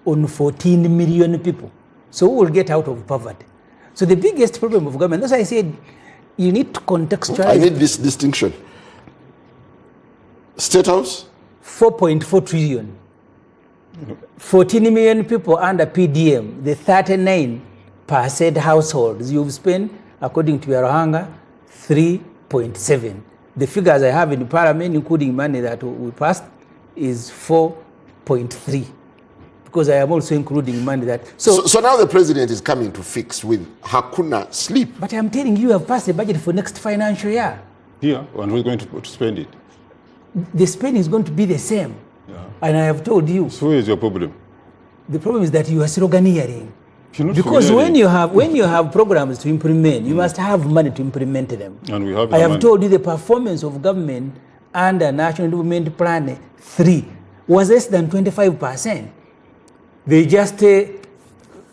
on 14 million people. So who will get out of poverty? So the biggest problem of government, that's why I said you need to contextualize. I need this distinction. State House? 4.4 trillion. 14 million people under PDM, the 39% households, you've spent, according to Yarohanga, 3.7. The figures I have in Parliament, including money that we passed, is 4.3. Because I am also including money that... So now the president is coming to fix with Hakuna sleep. But I'm telling you, have passed the budget for next financial year. Yeah, and who's going to spend it? The spend is going to be the same. Yeah. And I have told you. So where is your problem? The problem is that you are sloganeering. Because when you have programs to implement, you must have money to implement them. And we have. I have told you the performance of government under National Development Plan 3 was less than 25%. They just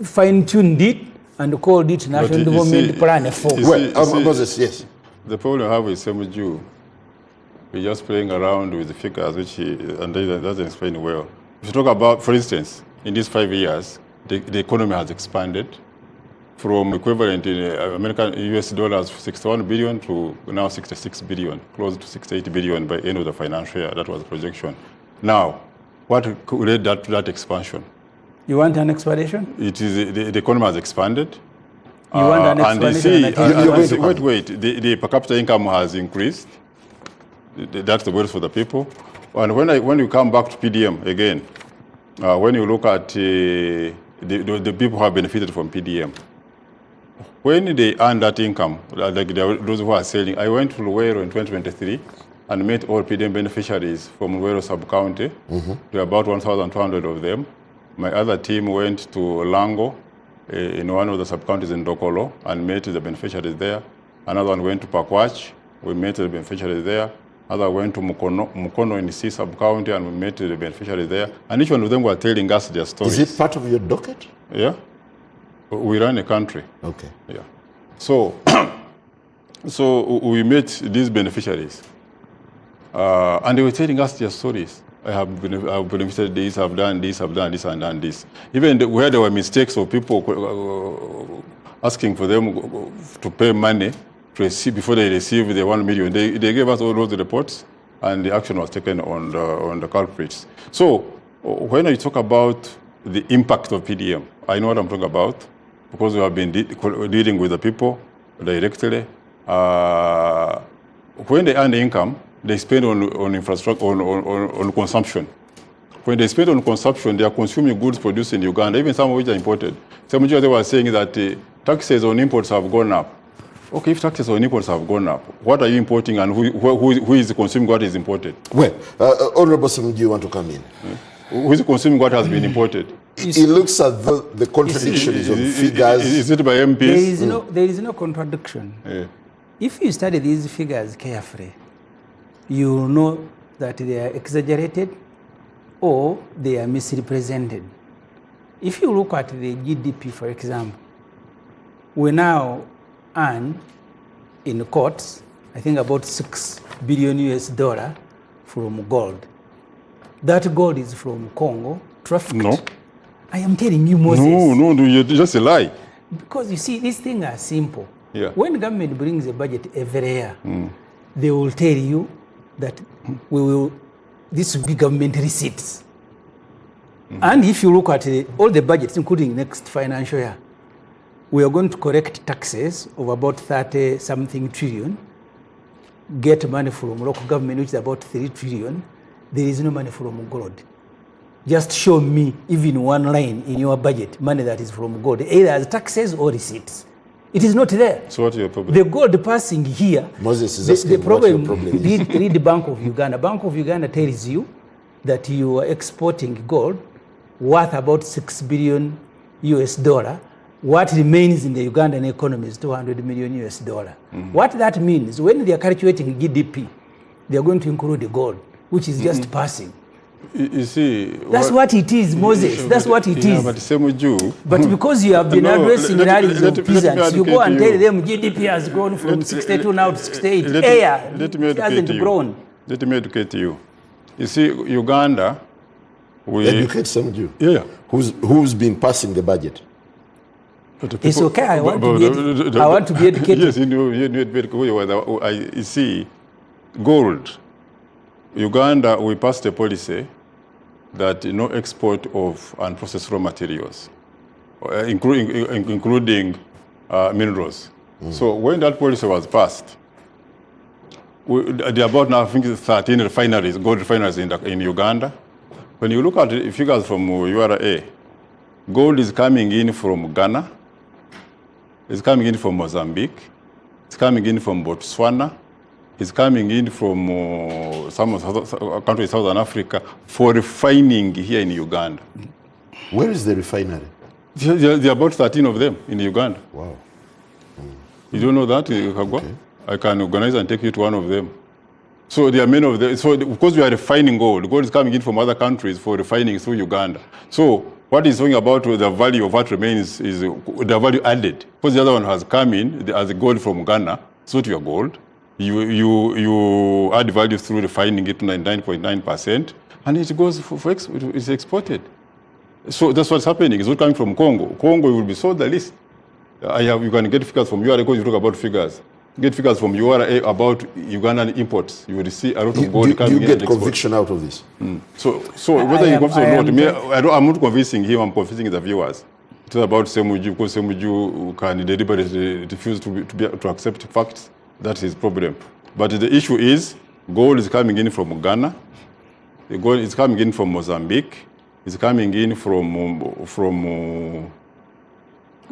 fine-tuned it and called it National Development Plan 4. Moses, yes. The problem I have with Semuju, we're just playing around with the figures, which and that doesn't explain well. If you talk about, for instance, in these 5 years, the economy has expanded from equivalent in American US dollars 61 billion to now 66 billion, close to 68 billion by end of the financial year. That was the projection. Now, what led to that expansion? You want an explanation? It is the economy has expanded. You want an explanation? Wait. The per capita income has increased. That's the wealth for the people. And when you come back to PDM again, when you look at the people who have benefited from PDM, when they earn that income, like those who are selling, I went to Luwero in 2023 and met all PDM beneficiaries from Luwero sub-county. There are about 1,200 of them. My other team went to Lango in one of the sub-counties in Dokolo and met the beneficiaries there. Another one went to Pakwach. We met the beneficiaries there. Another went to Mukono in the C sub-county and we met the beneficiaries there. And each one of them were telling us their stories. Is it part of your docket? Yeah. We run a country. Okay. Yeah. So, so we met these beneficiaries. And they were telling us their stories. I've benefited this, I've done this, I've done this, and done this. Even where there were mistakes of people asking for them to pay money to receive, before they receive the 1 million, they gave us all those reports, and the action was taken on the culprits. So when I talk about the impact of PDM, I know what I'm talking about because we have been dealing with the people directly. When they earn the income, they spend on infrastructure, on consumption. When they spend on consumption, they are consuming goods produced in Uganda, even some of which are imported. Some of you were saying that taxes on imports have gone up. Okay, if taxes on imports have gone up, what are you importing and who is consuming what is imported? Well, Honorable Semuju, you want to come in? Who is consuming what has been imported? It looks as though the contradictions of figures... Is it by MPs? There is no contradiction. Yeah. If you study these figures carefully, you will know that they are exaggerated or they are misrepresented. If you look at the GDP, for example, we now earn in courts, I think about $6 billion US from gold. That gold is from Congo, trafficked. No. I am telling you, Moses. No, you're just a lie. Because you see, these things are simple. Yeah. When government brings a budget every year, they will tell you that this will be government receipts. And if you look at all the budgets, including next financial year, we are going to correct taxes of about 30-something trillion, get money from local government, which is about 3 trillion. There is no money from gold. Just show me even one line in your budget, money that is from gold, either as taxes or receipts. It is not there. So what's your problem? The gold passing here, Moses is asking the what your problem, problem is. read the Bank of Uganda. Bank of Uganda tells you that you are exporting gold worth about $6 billion US. What remains in the Ugandan economy is $200 million US. What that means, when they are calculating GDP, they are going to include the gold, which is just passing. You see, that's what it is, Moses. That's what it is. But same with you. But because you have been addressing rallies of peasants, you go and tell them GDP has grown from 62 now to 68. It hasn't grown. Let me educate you. You see, Uganda, Educate some Jew. Yeah. Who's been passing the budget? It's okay. I want to be educated. Yes, you see, gold. Uganda, we passed a policy that no export of unprocessed raw materials, including minerals. So when that policy was passed, there are about now, I think, 13 refineries, gold refineries in Uganda. When you look at the figures from URA, gold is coming in from Ghana, it's coming in from Mozambique, it's coming in from Botswana, it's coming in from some countries in Southern Africa for refining here in Uganda. Where is the refinery? There are about 13 of them in Uganda. Wow. You don't know that, Kagwa? Okay. I can organize and take you to one of them. So there are many of them. So because we are refining gold, gold is coming in from other countries for refining through Uganda. So what is talking about the value of what remains is the value added. Because the other one has come in as gold from Ghana, so to your gold. You add value through refining it to 99.9%, and it goes it's exported. So that's what's happening. It's not coming from Congo. Congo will be sold the least. You can get figures from URA because you talk about figures. Get figures from URA about Ugandan imports. You will see a lot of gold coming in. You get conviction out of this. So whether you convince or not, I'm not convincing him. I'm convincing the viewers. It's about Semuju because Semuju can deliberately refuse to accept facts. That's his problem. But the issue is gold is coming in from Ghana. The gold is coming in from Mozambique. It's coming in from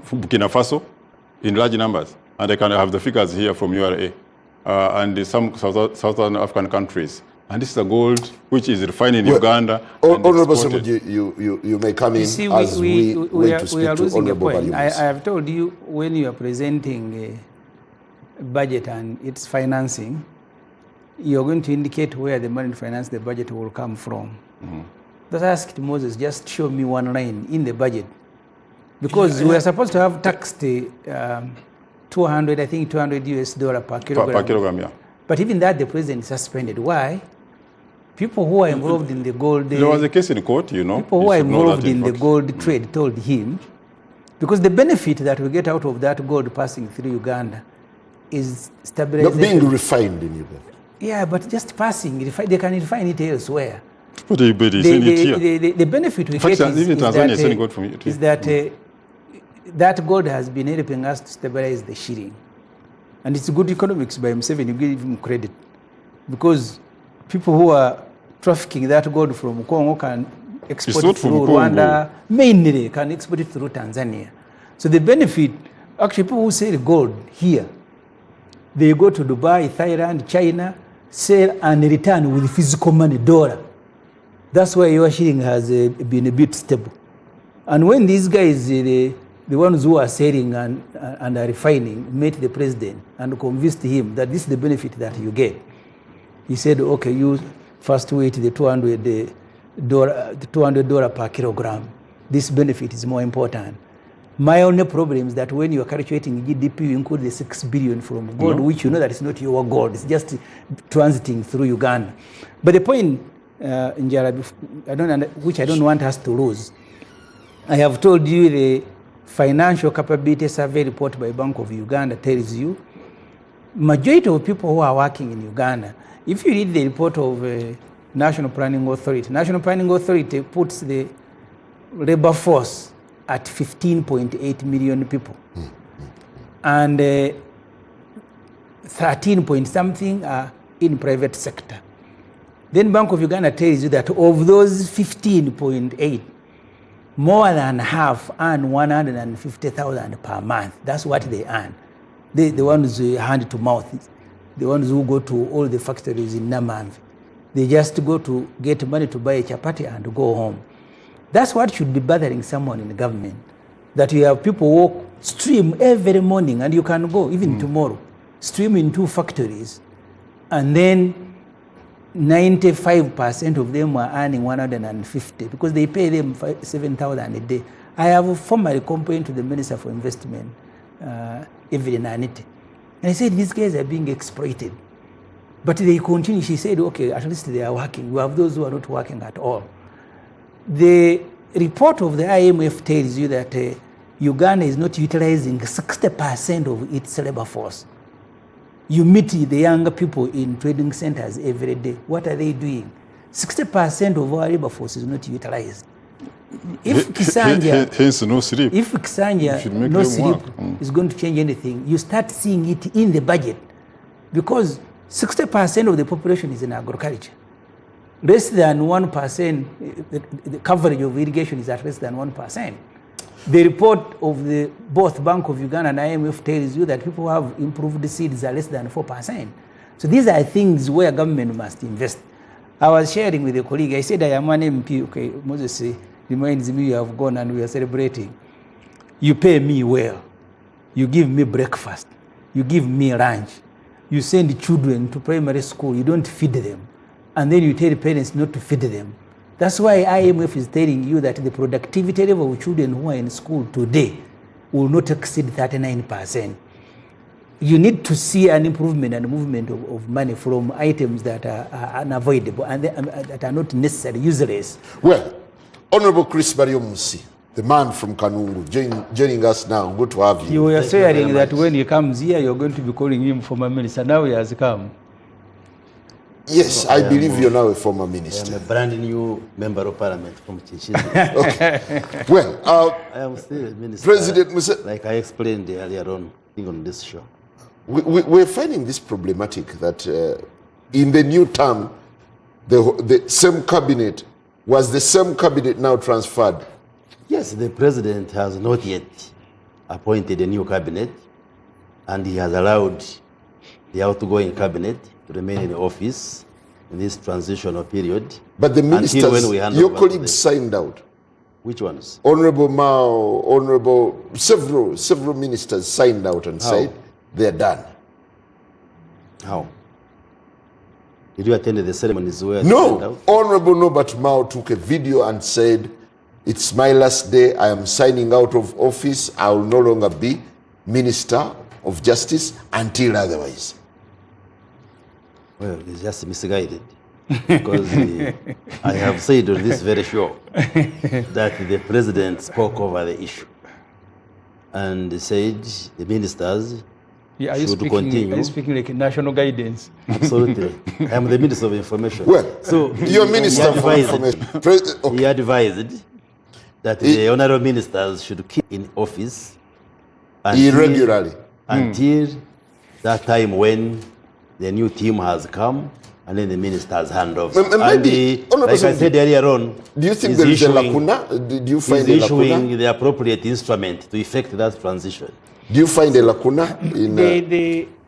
Burkina Faso in large numbers. And I can have the figures here from URA and some Southern African countries. And this is the gold which is refined in Uganda. Honorable Semuju, you may come in as we wait to speak to Honorable Balimus. I have told you when you are presenting a budget and its financing, you're going to indicate where the money to finance the budget will come from. But I asked Moses, just show me one line in the budget. Because we are supposed to have taxed 200 US dollar per kilogram. Per kilogram, yeah. But even that, the president suspended. Why? People who are involved in the gold... There was a case in court, you know. People who are involved in the gold trade told him, because the benefit that we get out of that gold passing through Uganda is stabilization. Not being refined in Uganda. Yeah, but just passing. They can refine it elsewhere. But the benefit we get is that that gold has been helping us to stabilize the shilling. And it's good economics by Museveni, you give him credit. Because people who are trafficking that gold from Congo can export it through Rwanda, mainly can export it through Tanzania. So the benefit, actually people who sell gold here, they go to Dubai, Thailand, China, sell and return with physical money, dollar. That's why your shilling has been a bit stable. And when these guys, the ones who are selling and are refining, met the president and convinced him that this is the benefit that you get, he said, okay, you first wait the $200 per kilogram. This benefit is more important. My only problem is that when you are calculating GDP, you include the 6 billion from gold, which you know that is not your gold. It's just transiting through Uganda. But the point, which I don't want us to lose, I have told you the financial capability survey report by Bank of Uganda tells you majority of people who are working in Uganda, if you read the report of National Planning Authority puts the labor force at 15.8 million people. And 13 point something are in private sector. Then Bank of Uganda tells you that of those 15.8, more than half earn 150,000 per month. That's what they earn. The ones who hand to mouth, the ones who go to all the factories in Namamvi, they just go to get money to buy a chapati and go home. That's what should be bothering someone in the government, that you have people walk, stream every morning, and you can go even tomorrow, stream into factories, and then 95% of them are earning 150 because they pay them 7,000 a day. I have formally complained to the Minister for Investment, Evelyn Anita, and I said, these guys are being exploited. But they continue. She said, okay, at least they are working. We have those who are not working at all. The report of the IMF tells you that Uganda is not utilizing 60% of its labor force. You meet the younger people in trading centers every day. What are they doing? 60% of our labor force is not utilized. If Kisanja, hence no sleep. If Kisanja no sleep is going to change anything, you start seeing it in the budget, because 60% of the population is in agriculture. Less than 1%, the coverage of irrigation is at less than 1%. The report of the both Bank of Uganda and IMF tells you that people who have improved seeds are less than 4%. So these are things where government must invest. I was sharing with a colleague, I said, I am an MP, okay, Moses reminds me you have gone and we are celebrating. You pay me well. You give me breakfast. You give me lunch. You send children to primary school. You don't feed them. And then you tell parents not to feed them. That's why IMF is telling you that the productivity level of children who are in school today will not exceed 39%. You need to see an improvement and movement of money from items that are unavoidable and that are not necessary, useless. Well, Honorable Chris Rwomushana, the man from Kanungu, joining us now. Good to have you. You were saying that when he comes here, you're going to be calling him former minister. Now he has come. Yes, I believe you're now a former minister. I am a brand new member of parliament from Chinchiza. Okay. Well, I am still a minister. President Museveni, like I explained earlier on this show. we're finding this problematic that in the new term, the same cabinet, was the same cabinet now transferred? Yes, the president has not yet appointed a new cabinet, and he has allowed the outgoing cabinet to remain in office in this transitional period. But the ministers, your over colleagues signed out. Which ones? Honorable Mao, several ministers signed out and said they're done. How? Did you attend the ceremonies where they signed No, out? Honorable Norbert Mao took a video and said, it's my last day, I am signing out of office, I will no longer be Minister of Justice until otherwise. Well, it's just misguided. Because I have said on this very show that the president spoke over the issue and said the ministers should continue. Are you speaking like national guidance? Absolutely. I am the Minister of Information. Well, so your Minister for Information. He advised that the honorable ministers should keep in office irregularly until that time when the new team has come and then the ministers hand off. Maybe, like I said earlier on, do you think there is a lacuna? Do you find a lacuna? Issuing the appropriate instrument to effect that transition. Do you find a lacuna in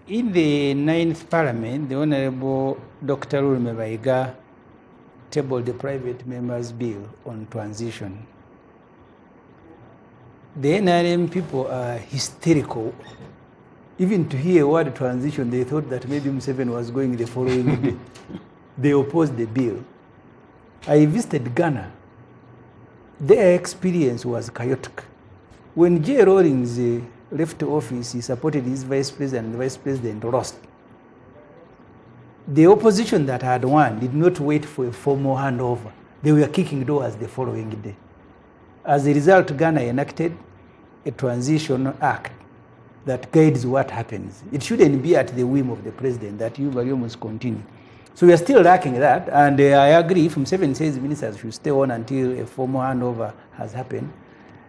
in the 9th Parliament, the Honorable Dr. Rwomushana tabled the private members' bill on transition. The NRM people are hysterical. Even to hear word transition, they thought that maybe Museveni was going the following day. They opposed the bill. I visited Ghana. Their experience was chaotic. When J. Rawlings left office, he supported his vice president, and the vice president lost. The opposition that had won did not wait for a formal handover. They were kicking doors the following day. As a result, Ghana enacted a transition act that guides what happens. It shouldn't be at the whim of the president that you must continue. So we are still lacking that, and I agree, if Museveni says ministers should stay on until a formal handover has happened.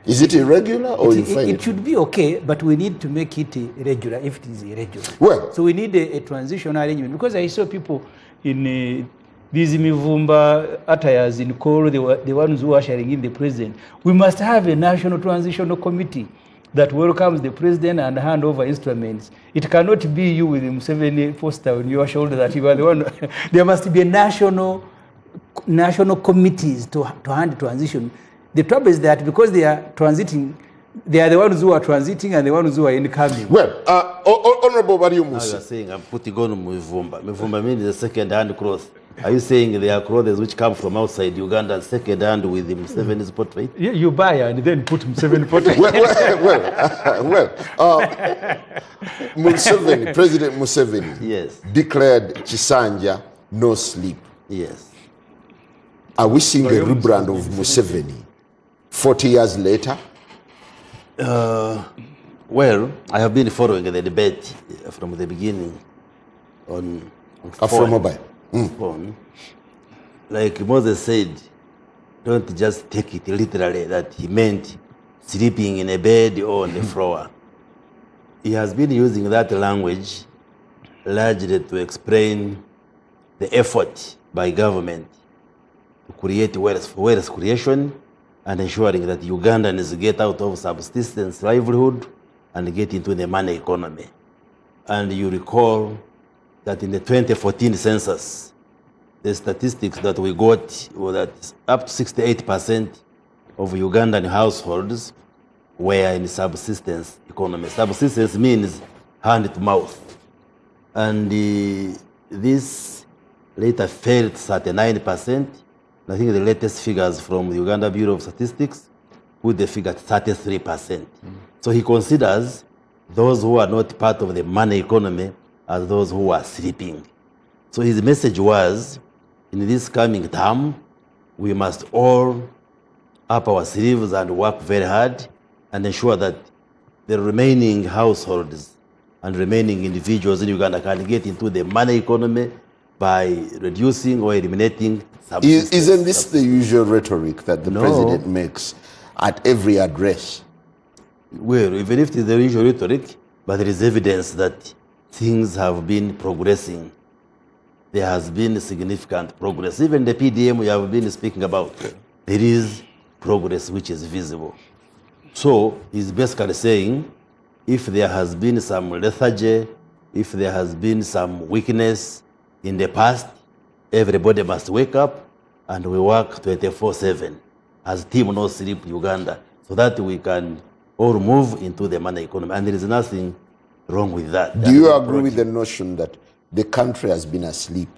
Is it irregular or you find it should be okay, but we need to make it regular if it is irregular. Well, so we need a transitional arrangement, because I saw people in these Mivumba attires in Koro, the ones who are sharing in the president. We must have a national transitional committee that welcomes the president and hand over instruments. It cannot be you with Museveni poster on your shoulder that you are the one. There must be a national committees to hand transition. The trouble is that because they are transiting, they are the ones who are transiting and the ones who are incoming. Well, Honorable Barrio Now you Musa. are saying I'm putting on Muvumba. Muvumba means the second-hand clothes. Are you saying they are clothes which come from outside Uganda, second-hand with the Museveni's portrait? You buy and then put Museveni portrait. Museveni, President Museveni, Yes. declared Chisanja no sleep. Yes. Are we seeing a rebrand of Museveni 40 years later? Well, I have been following the debate from the beginning on Afro-Mobile. phone. Like Moses said, don't just take it literally that he meant sleeping in a bed or on the floor. He has been using that language largely to explain the effort by government to create wealth creation and ensuring that Ugandans get out of subsistence livelihood and get into the money economy. And you recall that in the 2014 census, the statistics that we got were that up to 68% of Ugandan households were in subsistence economy. Subsistence means hand to mouth. And this later fell to 39%. I think the latest figures from the Uganda Bureau of Statistics put the figure at 33%. So he considers those who are not part of the money economy as those who are sleeping. So his message was, in this coming term, we must all up our sleeves and work very hard and ensure that the remaining households and remaining individuals in Uganda can get into the money economy by reducing or eliminating subsistence. Isn't this the usual rhetoric that the president makes at every address? Well, even if it is the usual rhetoric, but there is evidence that things have been progressing. There has been significant progress. Even the PDM we have been speaking about, there is progress which is visible. So he's basically saying, if there has been some lethargy, if there has been some weakness in the past, everybody must wake up and we work 24/7 as Team No Sleep Uganda, so that we can all move into the money economy. And there is nothing wrong with that. Do you agree with the notion that the country has been asleep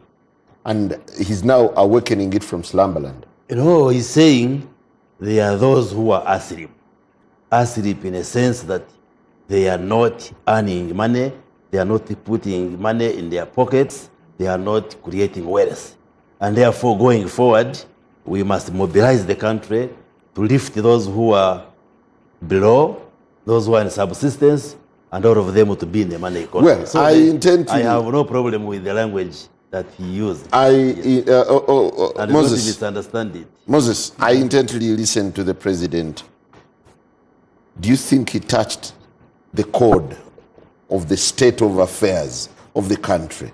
and he's now awakening it from slumberland? He's saying there are those who are asleep. Asleep in a sense that they are not earning money, they are not putting money in their pockets, they are not creating wealth. And therefore, going forward, we must mobilize the country to lift those who are below, those who are in subsistence, and all of them to be in the money economy. Well, so I have no problem with the language that he used. And Moses, not misunderstand it. Moses, I intently listened to the president. Do you think he touched the chord of the state of affairs of the country?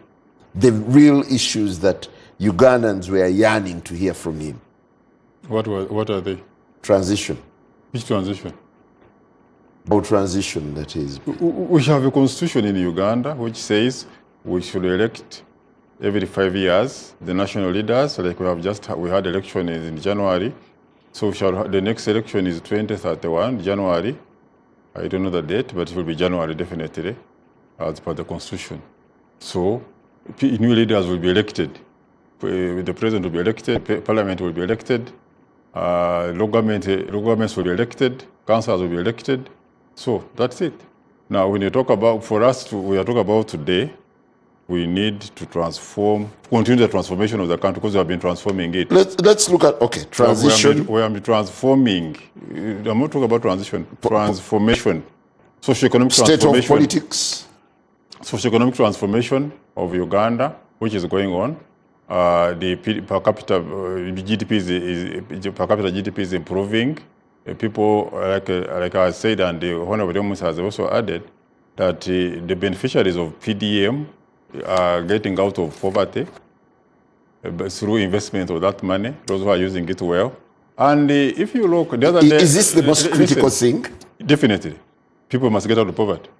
The real issues that Ugandans were yearning to hear from him? What are they? Transition. Which transition? About transition, that is. We have a constitution in Uganda which says we should elect every 5 years the national leaders, like we had election in January. So the next election is 2031, January. I don't know the date, but it will be January definitely, as per the constitution. So new leaders will be elected. The president will be elected, parliament will be elected, local governments will be elected, councils will be elected. So that's it. Now, when you talk about, we are talking about today, we need to continue the transformation of the country because we have been transforming it. Let's look at, transition. We have been transforming. I'm not talking about transition, transformation. Socioeconomic State transformation. of politics. Socioeconomic transformation of Uganda, which is going on. The per capita GDP is improving. People, like I said, and the Honorable Rwomushana has also added, that the beneficiaries of PDM are getting out of poverty. through investment of that money, those who are using it well. And if you look, the other day... Is this the most critical thing? Definitely. People must get out of poverty.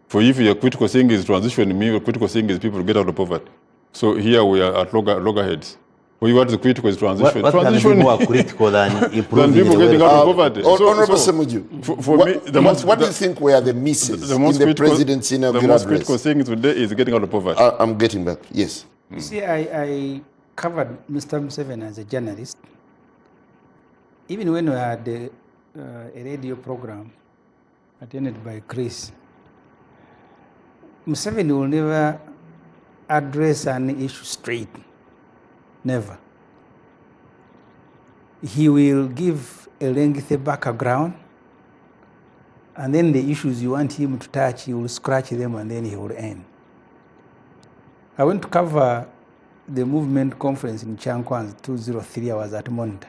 For if your critical thing is transition, your critical thing is people get out of poverty. So here we are at loggerheads. What is critical is transition. What can be more critical than improving people the getting welfare? out of poverty? Honorable Semuju, what do you think were the misses in the president's inaugural The most address? critical thing today is getting out of poverty. I'm getting back, yes. You see, I covered Mr. Museveni as a journalist. Even when we had a radio program attended by Chris, Museveni will never address an issue straight. Never. He will give a lengthy background, and then the issues you want him to touch, he will scratch them and then he will end. I went to cover the movement conference in Chankwanz 2003. I was at Monitor.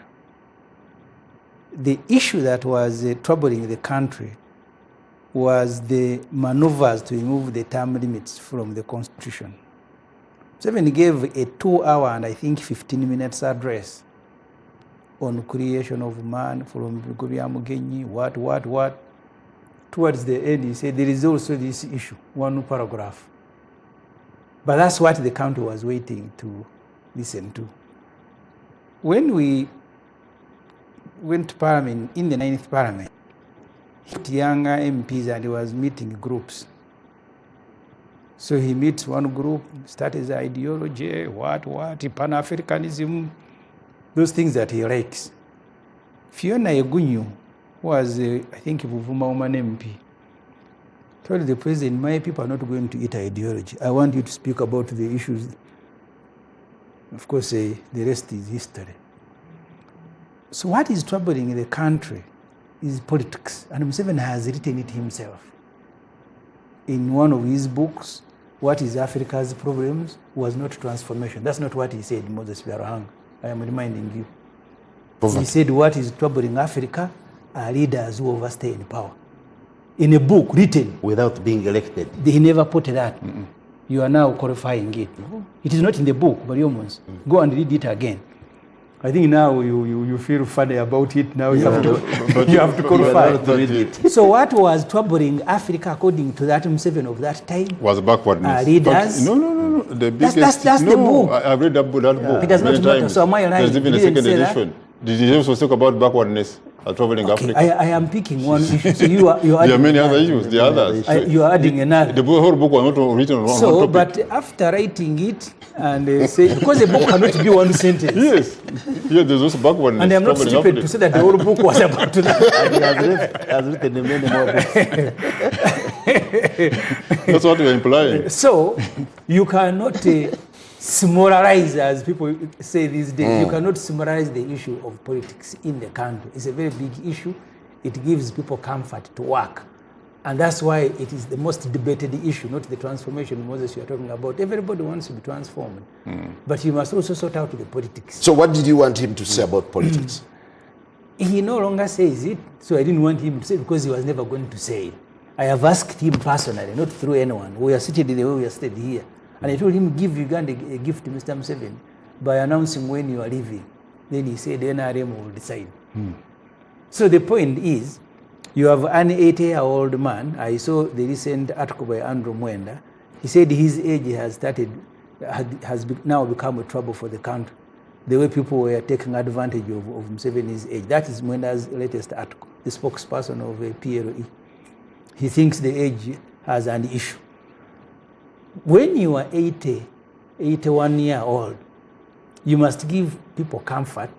The issue that was troubling the country was the maneuvers to remove the term limits from the constitution. Museveni gave a 2-hour and I think 15 minutes address on creation of man from Mugenyi, what. Towards the end, he said there is also this issue, one paragraph. But that's what the country was waiting to listen to. When we went to Parliament, in the 9th Parliament, younger MPs and he was meeting groups. So he meets one group, starts his ideology, Pan-Africanism, those things that he likes. Fiona Egunyu was, I think, Buvuma Woman MP, told the president, my people are not going to eat ideology. I want you to speak about the issues. Of course, the rest is history. So what is troubling the country is politics, and Museveni has written it himself. In one of his books, What is Africa's Problems was not transformation. That's not what he said, Moses Biarahang. I am reminding you. He said what is troubling Africa are leaders who overstay in power. In a book written. Without being elected. He never put that. You are now qualifying it. It is not in the book, but go and read it again. I think now you feel funny about it. Now you have to qualify. So what was troubling Africa, according to that Museveni of that time, was backwardness. Leaders. No. The biggest. That's the book. I've read that book. It does not matter. So am I right? There's even a second edition. Did you also talk about backwardness troubling Africa? I am picking one issue. So you are there are many other issues. The others. You are adding another. The whole book was not written on one topic. But after writing it and say, because the book cannot be one sentence. Yes, there's also backwardness. And I'm not stupid to say that the whole book was about that. And he has written many more books. That's what we're implying. So you cannot summarize, as people say these days, you cannot summarize the issue of politics in the country. It's a very big issue. It gives people comfort to work. And that's why it is the most debated issue, not the transformation, Moses, you are talking about. Everybody wants to be transformed. But you must also sort out the politics. So what did you want him to say about politics? He no longer says it, so I didn't want him to say it because he was never going to say it. I have asked him personally, not through anyone. We are seated the way we are seated here. And I told him, give Uganda a gift to Mr. Museveni by announcing when you are leaving. Then he said, the NRM will decide. So the point is, you have an 80-year-old man. I saw the recent article by Andrew Mwenda. He said his age has now become a trouble for the country. The way people were taking advantage of Museveni's age. That is Mwenda's latest article, the spokesperson of PLE. He thinks the age has an issue. When you are 80, 81-year-old, you must give people comfort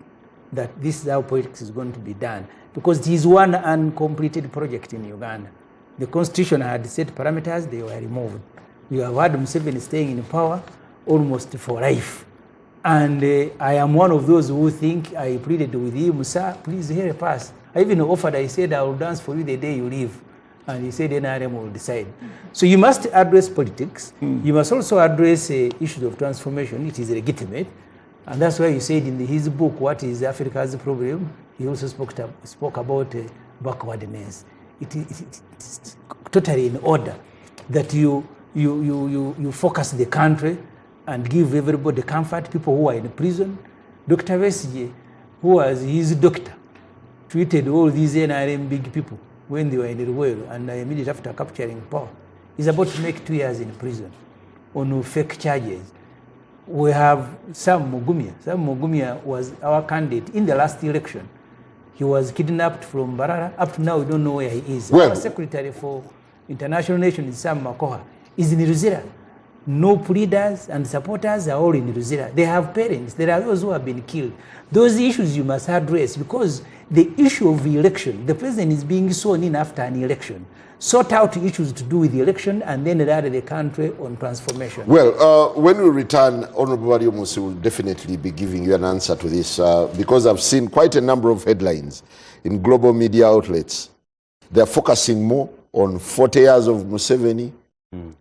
that this is how politics is going to be done. Because it is one uncompleted project in Uganda. The constitution had set parameters, they were removed. You have had Museveni staying in power almost for life. And I am one of those who think, I pleaded with him, sir, please help us. I even offered, I said, I will dance for you the day you leave. And he said NRM will decide. So you must address politics. You must also address issues of transformation. It is legitimate. And that's why you said in his book, What is Africa's Problem? He also spoke about backwardness. It's totally in order that you focus the country and give everybody comfort, people who are in prison. Dr. Besigye, who was his doctor, treated all these NRM big people when they were in Rwomushana, and immediately after capturing power. He's about to make 2 years in prison on fake charges. We have Sam Mugumya. Sam Mugumya was our candidate in the last election. He was kidnapped from Barara. Up to now, we don't know where he is. Well, our secretary for international relations, Sam Makoha, is in Ruzira. No leaders and supporters are all in Ruzira. They have parents. There are those who have been killed. Those issues you must address, because the issue of the election, the president is being sworn in after an election. Sort out issues to do with the election and then rally the country on transformation. Well, when we return, Honorable Rwomushana will definitely be giving you an answer to this because I've seen quite a number of headlines in global media outlets. They're focusing more on 40 years of Museveni